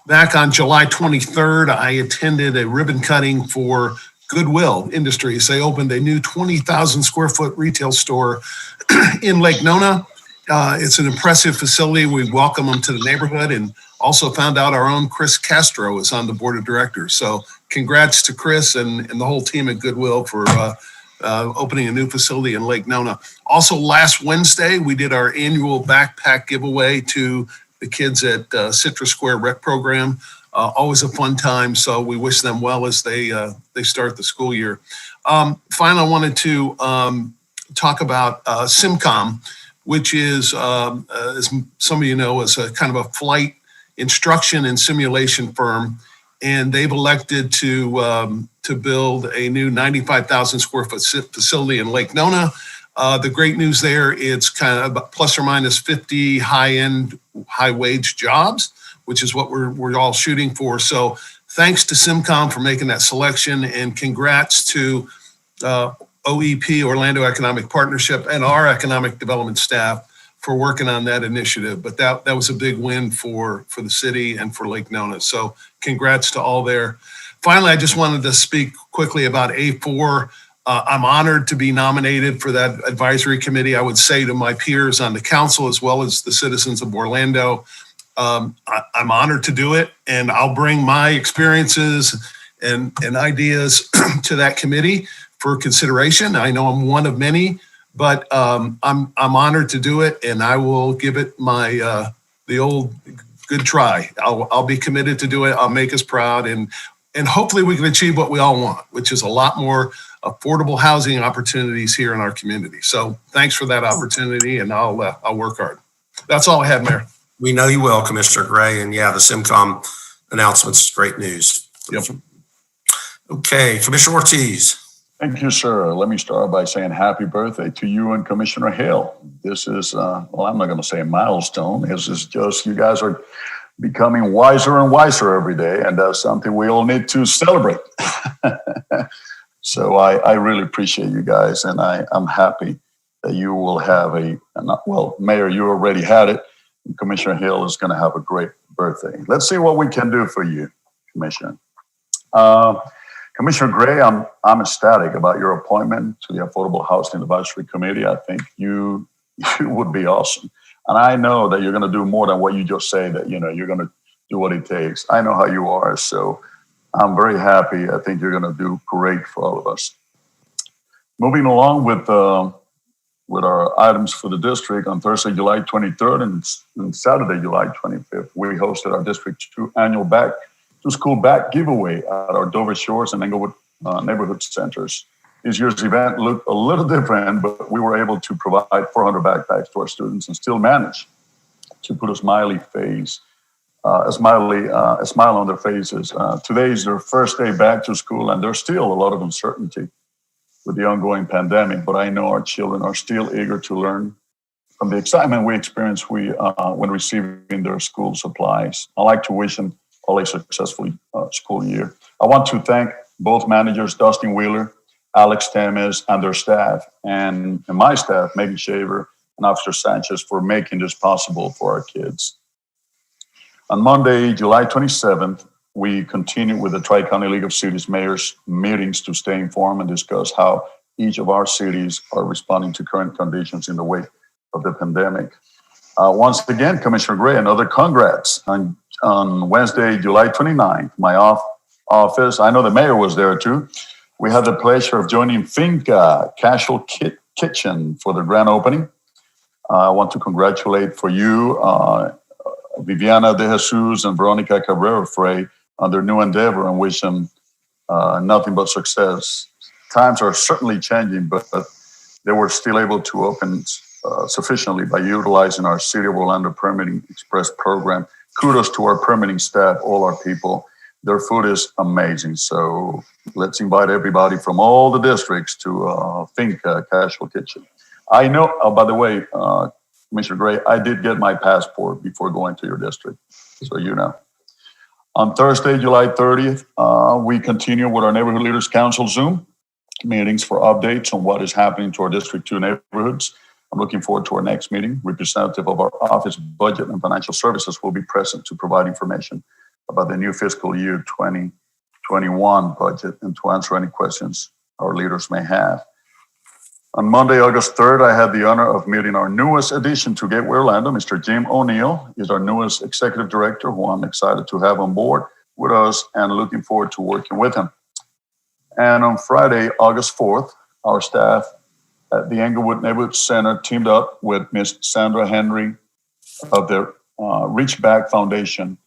Back on July 23rd, I attended a ribbon cutting for Goodwill Industries. They opened a new 20,000 square foot retail store in Lake Nona. It's an impressive facility. We welcome them to the neighborhood, and also found out our own Chris Castro is on the board of directors. So congrats to Chris and the whole team at Goodwill for opening a new facility in Lake Nona. Also, last Wednesday, we did our annual backpack giveaway to the kids at Citrus Square Rec Program. Always a fun time, so we wish them well as they start the school year. Finally, I wanted to talk about SimCom, which is, as some of you know, is a kind of a flight instruction and simulation firm, and they've elected to build a new 95,000 square foot facility in Lake Nona. The great news there, it's kind of about plus or minus 50 high-end, high-wage jobs, which is what we're all shooting for. So thanks to SimCom for making that selection, and congrats to OEP, Orlando Economic Partnership, and our economic development staff for working on that initiative. But that was a big win for the city and for Lake Nona. So congrats to all there. Finally, I just wanted to speak quickly about A4. I'm honored to be nominated for that advisory committee. I would say to my peers on the council, as well as the citizens of Orlando, I'm honored to do it, and I'll bring my experiences and ideas to that committee for consideration. I know I'm one of many, but I'm honored to do it, and I will give it my the old good try. I'll be committed to do it. I'll make us proud, and hopefully we can achieve what we all want, which is a lot more affordable housing opportunities here in our community. So thanks for that opportunity, and I'll work hard. That's all I have, Mayor. We know you will, Commissioner Gray, and yeah, the SimCom announcement's great news. Yep. Okay, Commissioner Ortiz. Thank you, sir. Let me start by saying happy birthday to you and Commissioner Hill. This is, well, I'm not going to say a milestone. This is just, you guys are becoming wiser and wiser every day, and that's something we all need to celebrate. So I really appreciate you guys, and I'm happy that you will have well, Mayor, you already had it. Commissioner Hill is going to have a great birthday. Let's see what we can do for you, Commissioner. Commissioner Gray, I'm ecstatic about your appointment to the Affordable Housing Advisory Committee. I think you would be awesome. And I know that you're going to do more than what you just say, that, you're going to do what it takes. I know how you are. So I'm very happy. I think you're going to do great for all of us. Moving along with our items for the district, on Thursday, July 23rd and Saturday, July 25th, we hosted our District 2 annual Back to School Back giveaway at our Dover Shores and Englewood neighborhood centers. This year's event looked a little different, but we were able to provide 400 backpacks to our students and still manage to put a smile on their faces. Today is their first day back to school, and there's still a lot of uncertainty with the ongoing pandemic, but I know our children are still eager to learn from the excitement we experience when receiving their school supplies. I'd like to wish them all a successful school year. I want to thank both managers, Dustin Wheeler, Alex Temes, and their staff, and my staff, Megan Shaver and Officer Sanchez, for making this possible for our kids. On Monday, July 27th, we continue with the Tri-County League of Cities Mayors meetings to stay informed and discuss how each of our cities are responding to current conditions in the wake of the pandemic. Once again, Commissioner Gray, another congrats. On Wednesday, July 29th, my office, I know the mayor was there too. We had the pleasure of joining Finca Casual Kitchen for the grand opening. I want to congratulate for you, Viviana De Jesus and Veronica Cabrera Frey on their new endeavor and wish them nothing but success. Times are certainly changing, but they were still able to open sufficiently by utilizing our City of Orlando Permitting Express program. Kudos to our permitting staff, all our people. Their food is amazing. So let's invite everybody from all the districts to Finca Casual Kitchen. I know, by the way, Commissioner Gray, I did get my passport before going to your district, so you know. On Thursday, July 30th, we continue with our Neighborhood Leaders Council Zoom meetings for updates on what is happening to our District 2 neighborhoods. I'm looking forward to our next meeting. Representative of our Office of Budget and Financial Services will be present to provide information about the new fiscal year 2021 budget and to answer any questions our leaders may have. On Monday, August 3rd, I had the honor of meeting our newest addition to Gateway Orlando, Mr. Jim O'Neill. He's our newest executive director, who I'm excited to have on board with us and looking forward to working with him. And on Friday, August 4th, our staff at the Englewood Neighborhood Center teamed up with Ms. Sandra Henry of the Reach Back Foundation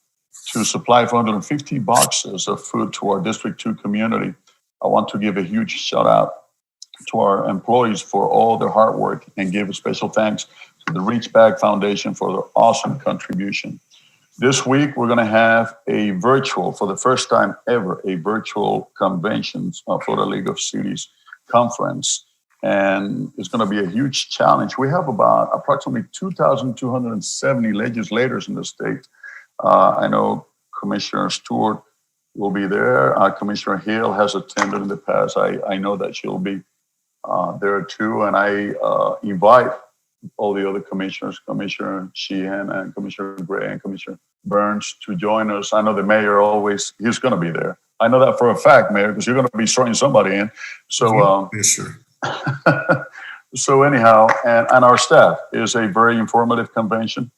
to supply 450 boxes of food to our District 2 community. I want to give a huge shout out to our employees for all their hard work and give a special thanks to the Reach Back Foundation for their awesome contribution. This week, we're going to have a virtual, for the first time ever, a virtual conventions Florida League of Cities conference. And it's going to be a huge challenge. We have about approximately 2,270 legislators in the state. I know Commissioner Stewart will be there. Commissioner Hill has attended in the past. I know that she'll be there too. And I invite all the other commissioners, Commissioner Sheehan and Commissioner Gray and Commissioner Burns, to join us. I know the mayor he's going to be there. I know that for a fact, Mayor, because you're going to be throwing somebody in. So, Sure. So anyhow, and our staff is a very informative convention,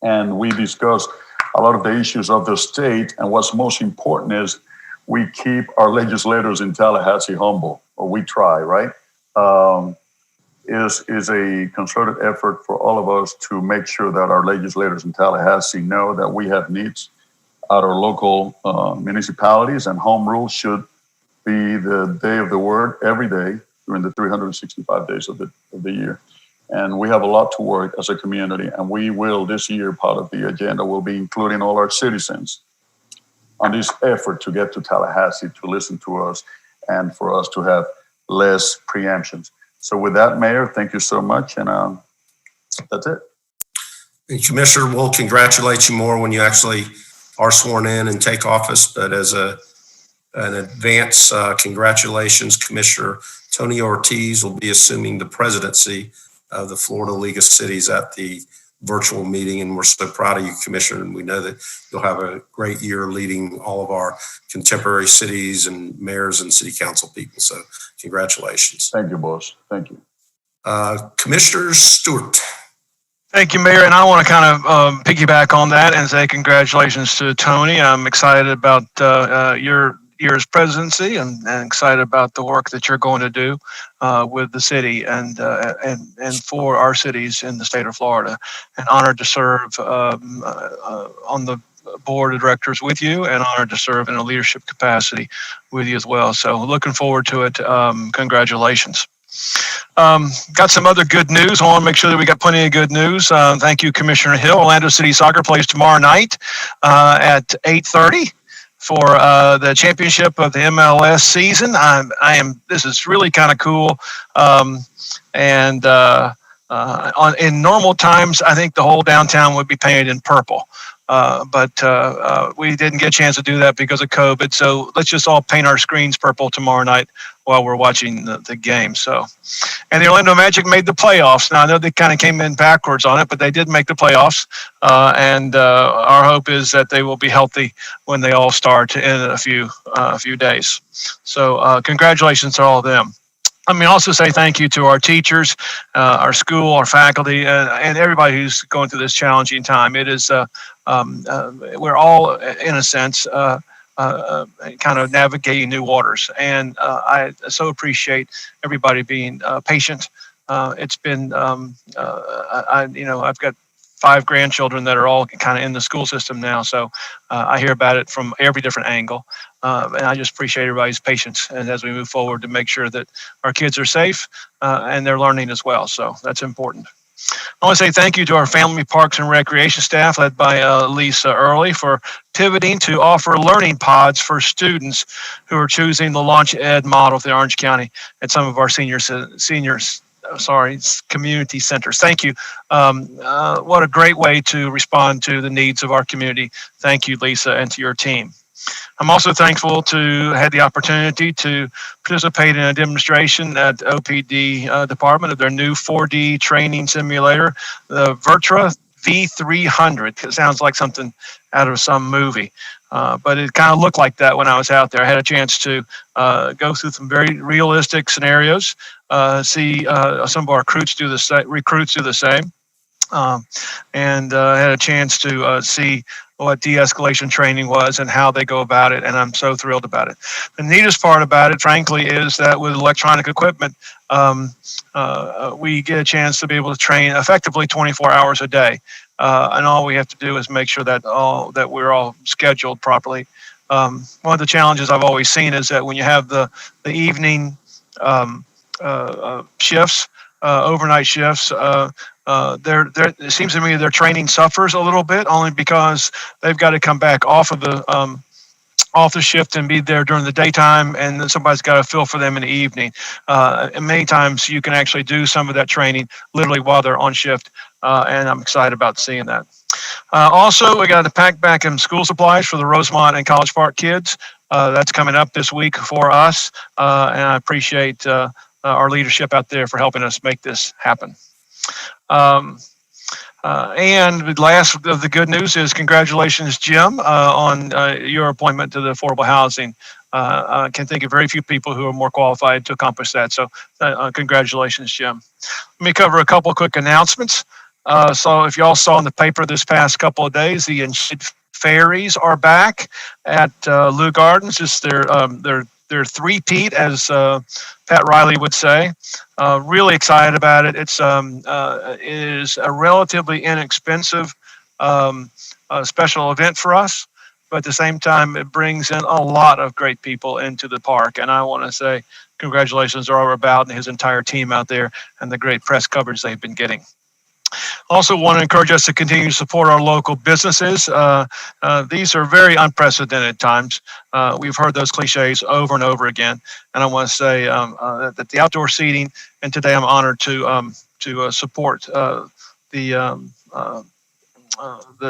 and we discuss a lot of the issues of the state. And what's most important is we keep our legislators in Tallahassee humble, or we try, right? Is a concerted effort for all of us to make sure that our legislators in Tallahassee know that we have needs at our local municipalities, and home rule should be the day of the word every day during the 365 days of the year. And we have a lot to work as a community, and we will this year, part of the agenda will be including all our citizens on this effort to get to Tallahassee to listen to us and for us to have less preemptions. So with that, Mayor, thank you so much. And that's it. And Commissioner, we'll congratulate you more when you actually are sworn in and take office. But as an advance, congratulations, Commissioner Tony Ortiz will be assuming the presidency of the Florida League of Cities at the virtual meeting. And we're so proud of you, Commissioner. And we know that you'll have a great year leading all of our contemporary cities and mayors and city council people. So congratulations. Thank you, boss. Thank you. Commissioner Stewart. Thank you, Mayor. And I want to kind of piggyback on that and say congratulations to Tony. I'm excited about your year's presidency and excited about the work that you're going to do with the city and for our cities in the state of Florida. And honored to serve on the board of directors with you, and honored to serve in a leadership capacity with you as well. So looking forward to it. Congratulations. Got some other good news. I want to make sure that we got plenty of good news. Thank you, Commissioner Hill. Orlando City Soccer plays tomorrow night at 8:30. for the championship of the MLS season. This is really kind of cool. In normal times, I think the whole downtown would be painted in purple. But we didn't get a chance to do that because of COVID. So let's just all paint our screens purple tomorrow night while we're watching the game. So, and the Orlando Magic made the playoffs. Now I know they kind of came in backwards on it, but they did make the playoffs. And our hope is that they will be healthy when they all start in a few days. So congratulations to all of them. Let me also say thank you to our teachers, our school, our faculty, and everybody who's going through this challenging time. It is, we're all, in a sense, kind of navigating new waters. And I so appreciate everybody being patient. It's been, I've got 5 grandchildren that are all kind of in the school system now. So I hear about it from every different angle. And I just appreciate everybody's patience and as we move forward to make sure that our kids are safe and they're learning as well. So that's important. I want to say thank you to our Family Parks and Recreation staff led by Lisa Early for pivoting to offer learning pods for students who are choosing the Launch Ed model for Orange County at some of our community centers. Thank you. What a great way to respond to the needs of our community. Thank you, Lisa, and to your team. I'm also thankful to have the opportunity to participate in a demonstration at OPD department of their new 4D training simulator, the Vertra V300. It sounds like something out of some movie. But it kind of looked like that when I was out there. I had a chance to go through some very realistic scenarios, see some of our recruits do the same, and had a chance to see what de-escalation training was and how they go about it, and I'm so thrilled about it. The neatest part about it, frankly, is that with electronic equipment, we get a chance to be able to train effectively 24 hours a day. And all we have to do is make sure that we're all scheduled properly. One of the challenges I've always seen is that when you have the evening shifts, overnight shifts, it seems to me their training suffers a little bit only because they've got to come back off the shift and be there during the daytime, and then somebody's got to fill for them in the evening. And many times you can actually do some of that training literally while they're on shift, and I'm excited about seeing that. Also, we got to pack back in school supplies for the Rosemont and College Park kids. That's coming up this week for us, and I appreciate our leadership out there for helping us make this happen. And the last of the good news is congratulations, Jim, on your appointment to the affordable housing. I can think of very few people who are more qualified to accomplish that. So congratulations, Jim. Let me cover a couple of quick announcements. So if y'all saw in the paper this past couple of days, the Enchanted Fairies are back at Lou Gardens. It's their three-peat, as Pat Riley would say. Really excited about it. It is a relatively inexpensive special event for us, but at the same time, it brings in a lot of great people into the park. And I want to say congratulations to Robert Bowden and his entire team out there and the great press coverage they've been getting. Also want to encourage us to continue to support our local businesses. These are very unprecedented times. We've heard those cliches over and over again. And I want to say that the outdoor seating, and today I'm honored to support the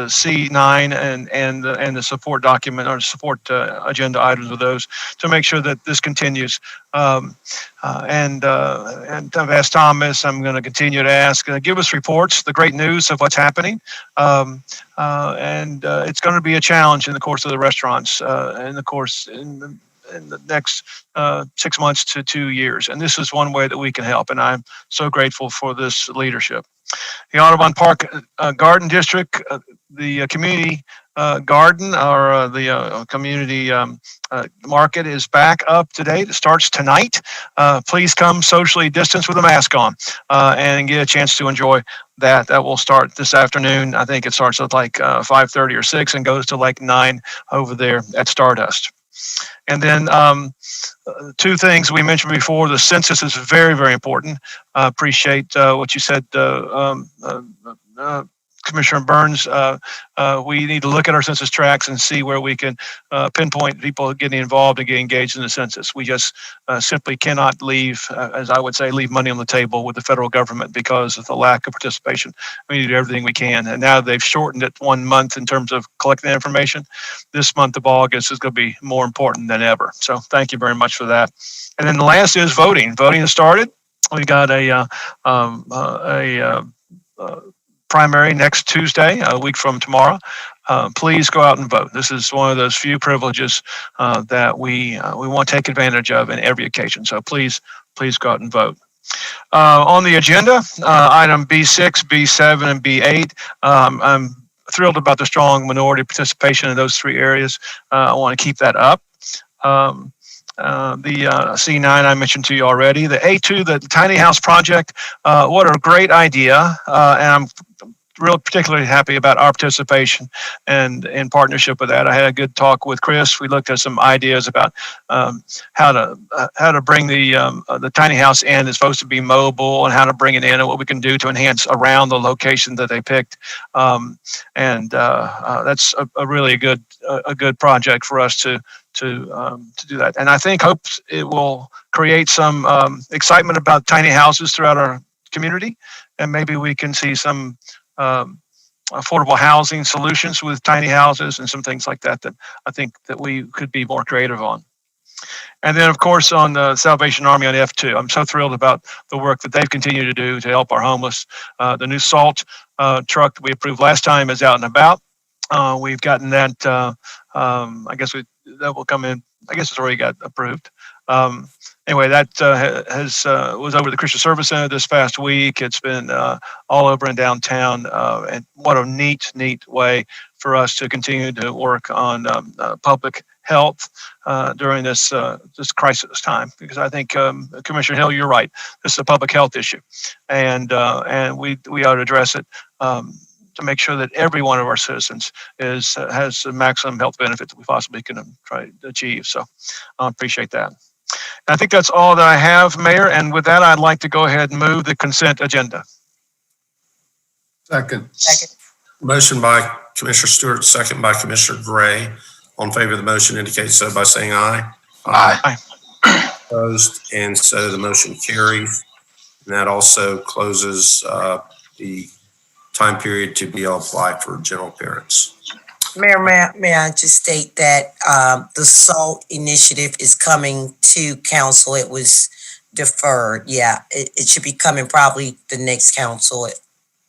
C9 and the support document or support agenda items of those to make sure that this continues. And I've asked Thomas, I'm going to continue to ask, give us reports, the great news of what's happening. And it's going to be a challenge in the course of the restaurants, in the next 6 months to 2 years. And this is one way that we can help. And I'm so grateful for this leadership. The Audubon Park Garden District, the community garden or the community market is back up to date. It starts tonight. Please come socially distanced with a mask on and get a chance to enjoy that. That will start this afternoon. I think it starts at like 5:30 or 6 and goes to like 9 over there at Stardust. And then two things we mentioned before. The census is very, very important. Appreciate what you said, Commissioner Burns, we need to look at our census tracts and see where we can pinpoint people getting involved and get engaged in the census. We just simply cannot leave, as I would say, leave money on the table with the federal government because of the lack of participation. We need to do everything we can. And now they've shortened it 1 month in terms of collecting the information. This month of August is going to be more important than ever. So thank you very much for that. And then the last is voting. Voting has started. We got a primary next Tuesday, a week from tomorrow. Please go out and vote. This is one of those few privileges that we want to take advantage of in every occasion. So please go out and vote. On the agenda, item B6, B7, and B8. I'm thrilled about the strong minority participation in those three areas. I want to keep that up. The C9 I mentioned to you already. The A2, the tiny house project, what a great idea. And I'm real particularly happy about our participation and in partnership with that. I had a good talk with Chris. We looked at some ideas about how to bring the tiny house in. It's supposed to be mobile, and how to bring it in, and what we can do to enhance around the location that they picked. That's a really good project for us to do that. And I hope it will create some excitement about tiny houses throughout our community, and maybe we can see some affordable housing solutions with tiny houses and some things like that I think that we could be more creative on. And then, of course, on the Salvation Army on F2, I'm so thrilled about the work that they've continued to do to help our homeless. The new SALT truck that we approved last time is out and about. We've gotten that. That will come in. I guess it's already got approved. Anyway, that was over the Christian Service Center this past week. It's been all over in downtown, and what a neat way for us to continue to work on public health during this crisis time. Because I think Commissioner Hill, you're right. This is a public health issue, and we ought to address it. To make sure that every one of our citizens has the maximum health benefit that we possibly can try to achieve. So I appreciate that. And I think that's all that I have, Mayor. And with that, I'd like to go ahead and move the consent agenda. Second. Motion by Commissioner Stewart, second by Commissioner Gray. All in favor of the motion indicate so by saying aye. Aye. Opposed, and so the motion carries. And that also closes the time period to be applied for general appearance. Mayor, may I just state that the SALT initiative is coming to council. It was deferred. Yeah, it should be coming probably the next council.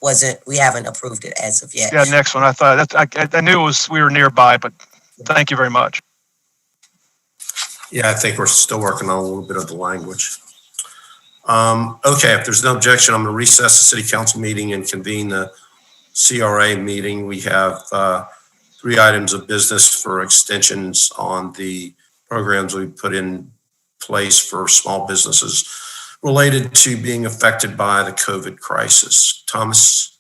We haven't approved it as of yet. Yeah, next one. I thought I knew we were nearby, but thank you very much. Yeah, I think we're still working on a little bit of the language. Okay, if there's no objection, I'm going to recess the city council meeting and convene the CRA meeting. We have 3 items of business for extensions on the programs we put in place for small businesses related to being affected by the COVID crisis. Thomas?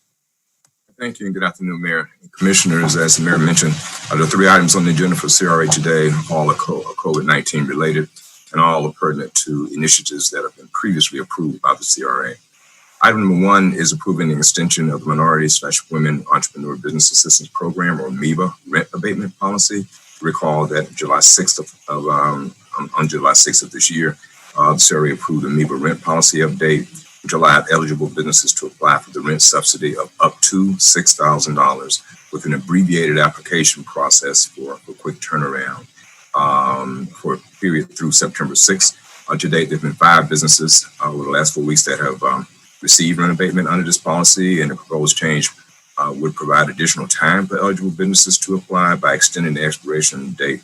Thank you and good afternoon, Mayor and Commissioners. As the Mayor mentioned, there are 3 items on the agenda for CRA today, all are COVID-19 related, and all are pertinent to initiatives that have been previously approved by the CRA. Item number 1 is approving the extension of the Minority/Women Entrepreneur Business Assistance Program, or MEBA, rent abatement policy. Recall that on July 6th of this year, the CRA approved a MEBA rent policy update, which allowed eligible businesses to apply for the rent subsidy of up to $6,000 with an abbreviated application process for a quick turnaround for a period through September 6th. To date, there have been 5 businesses over the last 4 weeks that have received rent abatement under this policy, and the proposed change would provide additional time for eligible businesses to apply by extending the expiration date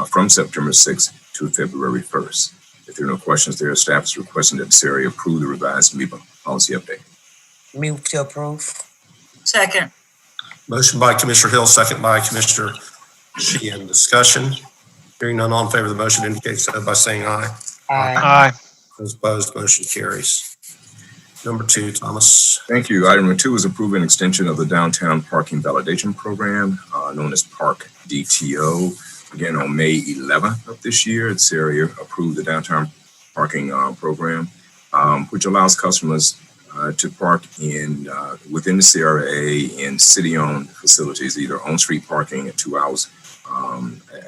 from September 6th to February 1st. If there are no questions, their staff is requesting that the CRA approve the revised MEBA policy update. Move to approve. Second. Motion by Commissioner Hill, second by Commissioner Sheehan. Discussion. Hearing none, all in favor of the motion indicate so by saying aye. Aye. Those opposed, motion carries. Number 2, Thomas. Thank you. Item number 2 is approving an extension of the downtown parking validation program, known as Park DTO. Again, on May 11th of this year, the CRA approved the downtown parking program, which allows customers to park in within the CRA in city-owned facilities, either on-street parking at 2 hours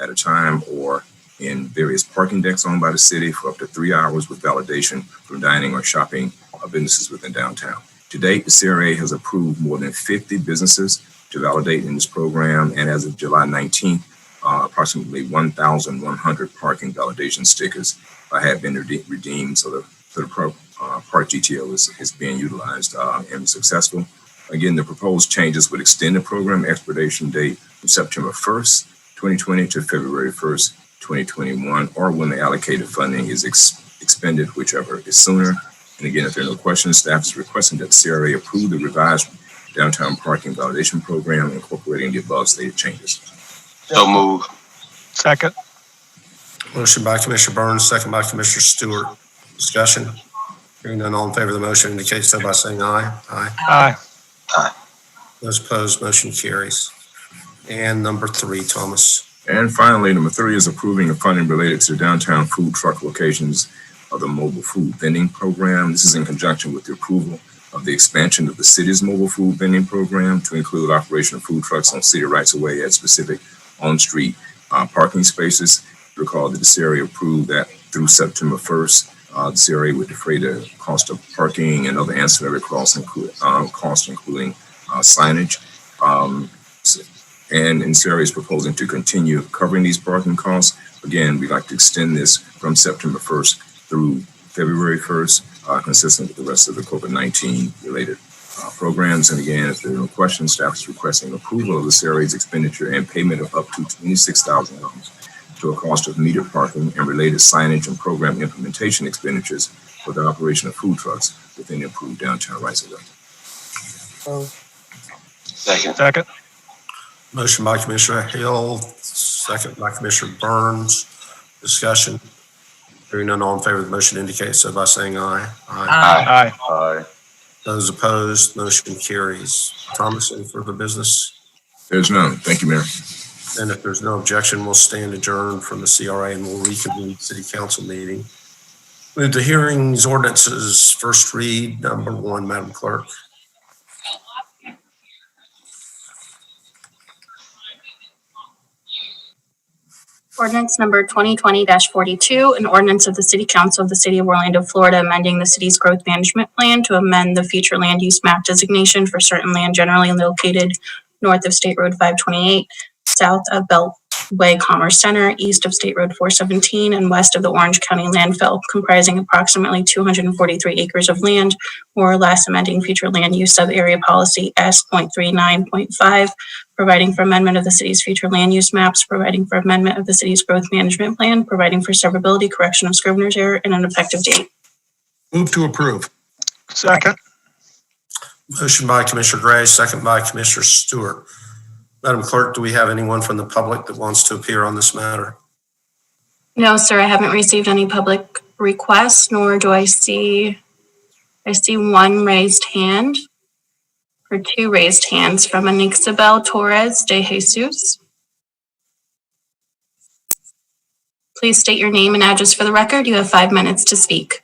at a time, or in various parking decks owned by the city for up to 3 hours with validation from dining or shopping businesses within downtown. To date, the CRA has approved more than 50 businesses to validate in this program, and as of July 19th, approximately 1,100 parking validation stickers have been redeemed, so the Park GTO is being utilized and was successful. Again, the proposed changes would extend the program expiration date from September 1st, 2020 to February 1st, 2021, or when the allocated funding is expended, whichever is sooner. And again, if there are no questions, staff is requesting that the CRA approve the revised downtown parking validation program incorporating the above stated changes. So move. Second. Motion by Commissioner Burns, second by Commissioner Stewart. Discussion. Hearing none, all in favor of the motion indicate so by saying aye. Aye. Aye. Those opposed, motion carries. And number 3, Thomas. And finally, number 3 is approving the funding related to the downtown food truck locations of the mobile food vending program. This is in conjunction with the approval of the expansion of the city's mobile food vending program to include operation of food trucks on city rights of way at specific on-street parking spaces. Recall that the CRA approved that through September 1st, the CRA would defray the cost of parking and other ancillary costs, including signage. And CRA is proposing to continue covering these parking costs. Again, we'd like to extend this from September 1st through February 1st, consistent with the rest of the COVID-19 related programs. And again, if there are no questions, staff is requesting approval of the CRA's expenditure and payment of up to $26,000 to a cost of metered parking and related signage and program implementation expenditures for the operation of food trucks within the approved downtown rights of way. Second. Motion by Commissioner Hill, second by Commissioner Burns. Discussion. Hearing none, all in favor of the motion indicate so by saying aye. Aye. Aye. Those opposed, motion carries. Thomas, any further business? There's none. Thank you, Mayor. And if there's no objection, we'll stand adjourned from the CRA and we'll reconvene city council meeting. Move to hearings, ordinances, first read, number 1, Madam Clerk. Ordinance number 2020-42, an ordinance of the City Council of the City of Orlando, Florida, amending the city's growth management plan to amend the future land use map designation for certain land generally located north of State Road 528, south of Beltway Commerce Center, east of State Road 417, and west of the Orange County landfill, comprising approximately 243 acres of land, more or less amending future land use sub-area policy S.39.5, providing for amendment of the city's future land use maps, providing for amendment of the city's growth management plan, providing for severability, correction of Scrivener's error, and an effective date. Move to approve. Second. Motion by Commissioner Gray, second by Commissioner Stewart. Madam Clerk, do we have anyone from the public that wants to appear on this matter? No, sir, I haven't received any public requests, nor do I see one raised hand, or 2 raised hands from Anixabel Torres de Jesus. Please state your name and address for the record. You have 5 minutes to speak.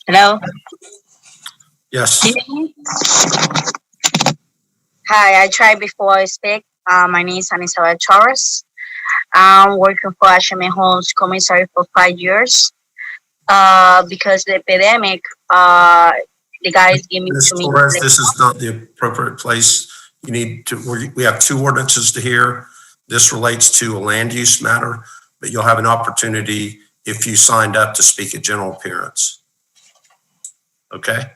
Hello? Yes. Hi, I tried before I speak. My name is Anisabel Torres. I'm working for HMA Homes Commissary for 5 years. Because the epidemic, the guys give me Ms. to me. Torres, this is not the appropriate place. You need to, we have 2 ordinances to hear. This relates to a land use matter, but you'll have an opportunity if you signed up to speak at general appearance. Okay?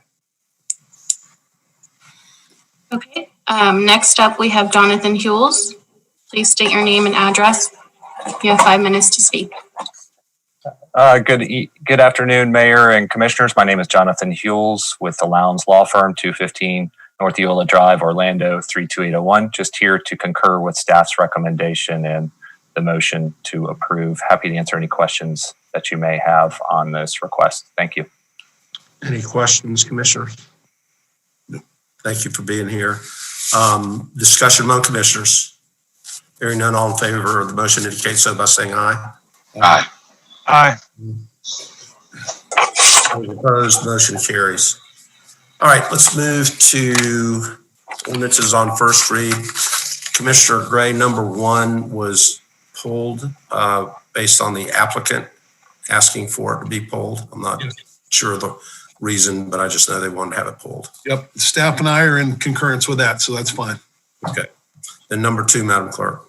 Okay, next up, we have Jonathan Hewells. Please state your name and address. You have 5 minutes to speak. Good afternoon, Mayor and Commissioners. My name is Jonathan Hewells with the Lowndes Law Firm, 215 North Eola Drive, Orlando, 32801. Just here to concur with staff's recommendation and the motion to approve. Happy to answer any questions that you may have on this request. Thank you. Any questions, Commissioner? Thank you for being here. Discussion among commissioners. Hearing none, all in favor of the motion indicate so by saying aye. Aye. Aye. Those opposed, motion carries. All right, let's move to ordinances on first read. Commissioner Gray, number 1 was pulled based on the applicant asking for it to be pulled. I'm not sure the reason, but I just know they wanted to have it pulled. Yep, staff and I are in concurrence with that, so that's fine. Okay. Then number 2, Madam Clerk.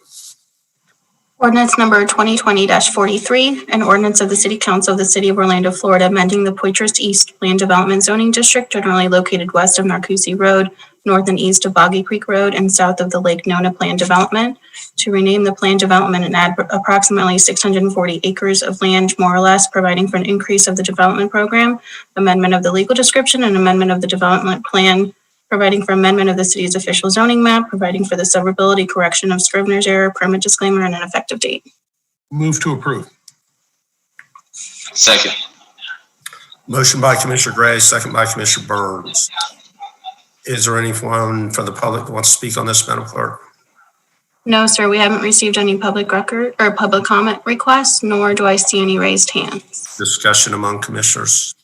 Ordinance number 2020-43, an ordinance of the City Council of the City of Orlando, Florida, amending the Poitras East Land Development Zoning District, generally located west of Narcoossee Road, north and east of Boggy Creek Road, and south of the Lake Nona Planned Development, to rename the planned development and add approximately 640 acres of land, more or less, providing for an increase of the development program, amendment of the legal description, and amendment of the development plan, providing for amendment of the city's official zoning map, providing for the suburbility, correction of Scrivener's error, permit disclaimer, and an effective date. Move to approve. Second. Motion by Commissioner Gray, second by Commissioner Burns. Is there anyone from the public that wants to speak on this, Madam Clerk? No, sir, we haven't received any public record or public comment requests, nor do I see any raised hands. Discussion among commissioners.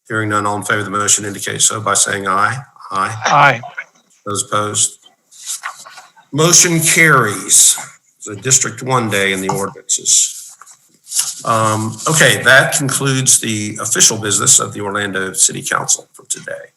Hearing none, all in favor of the motion indicate so by saying aye. Aye. Aye. Those opposed? Motion carries. It's a District 1 day in the ordinances. Okay, that concludes the official business of the Orlando City Council for today.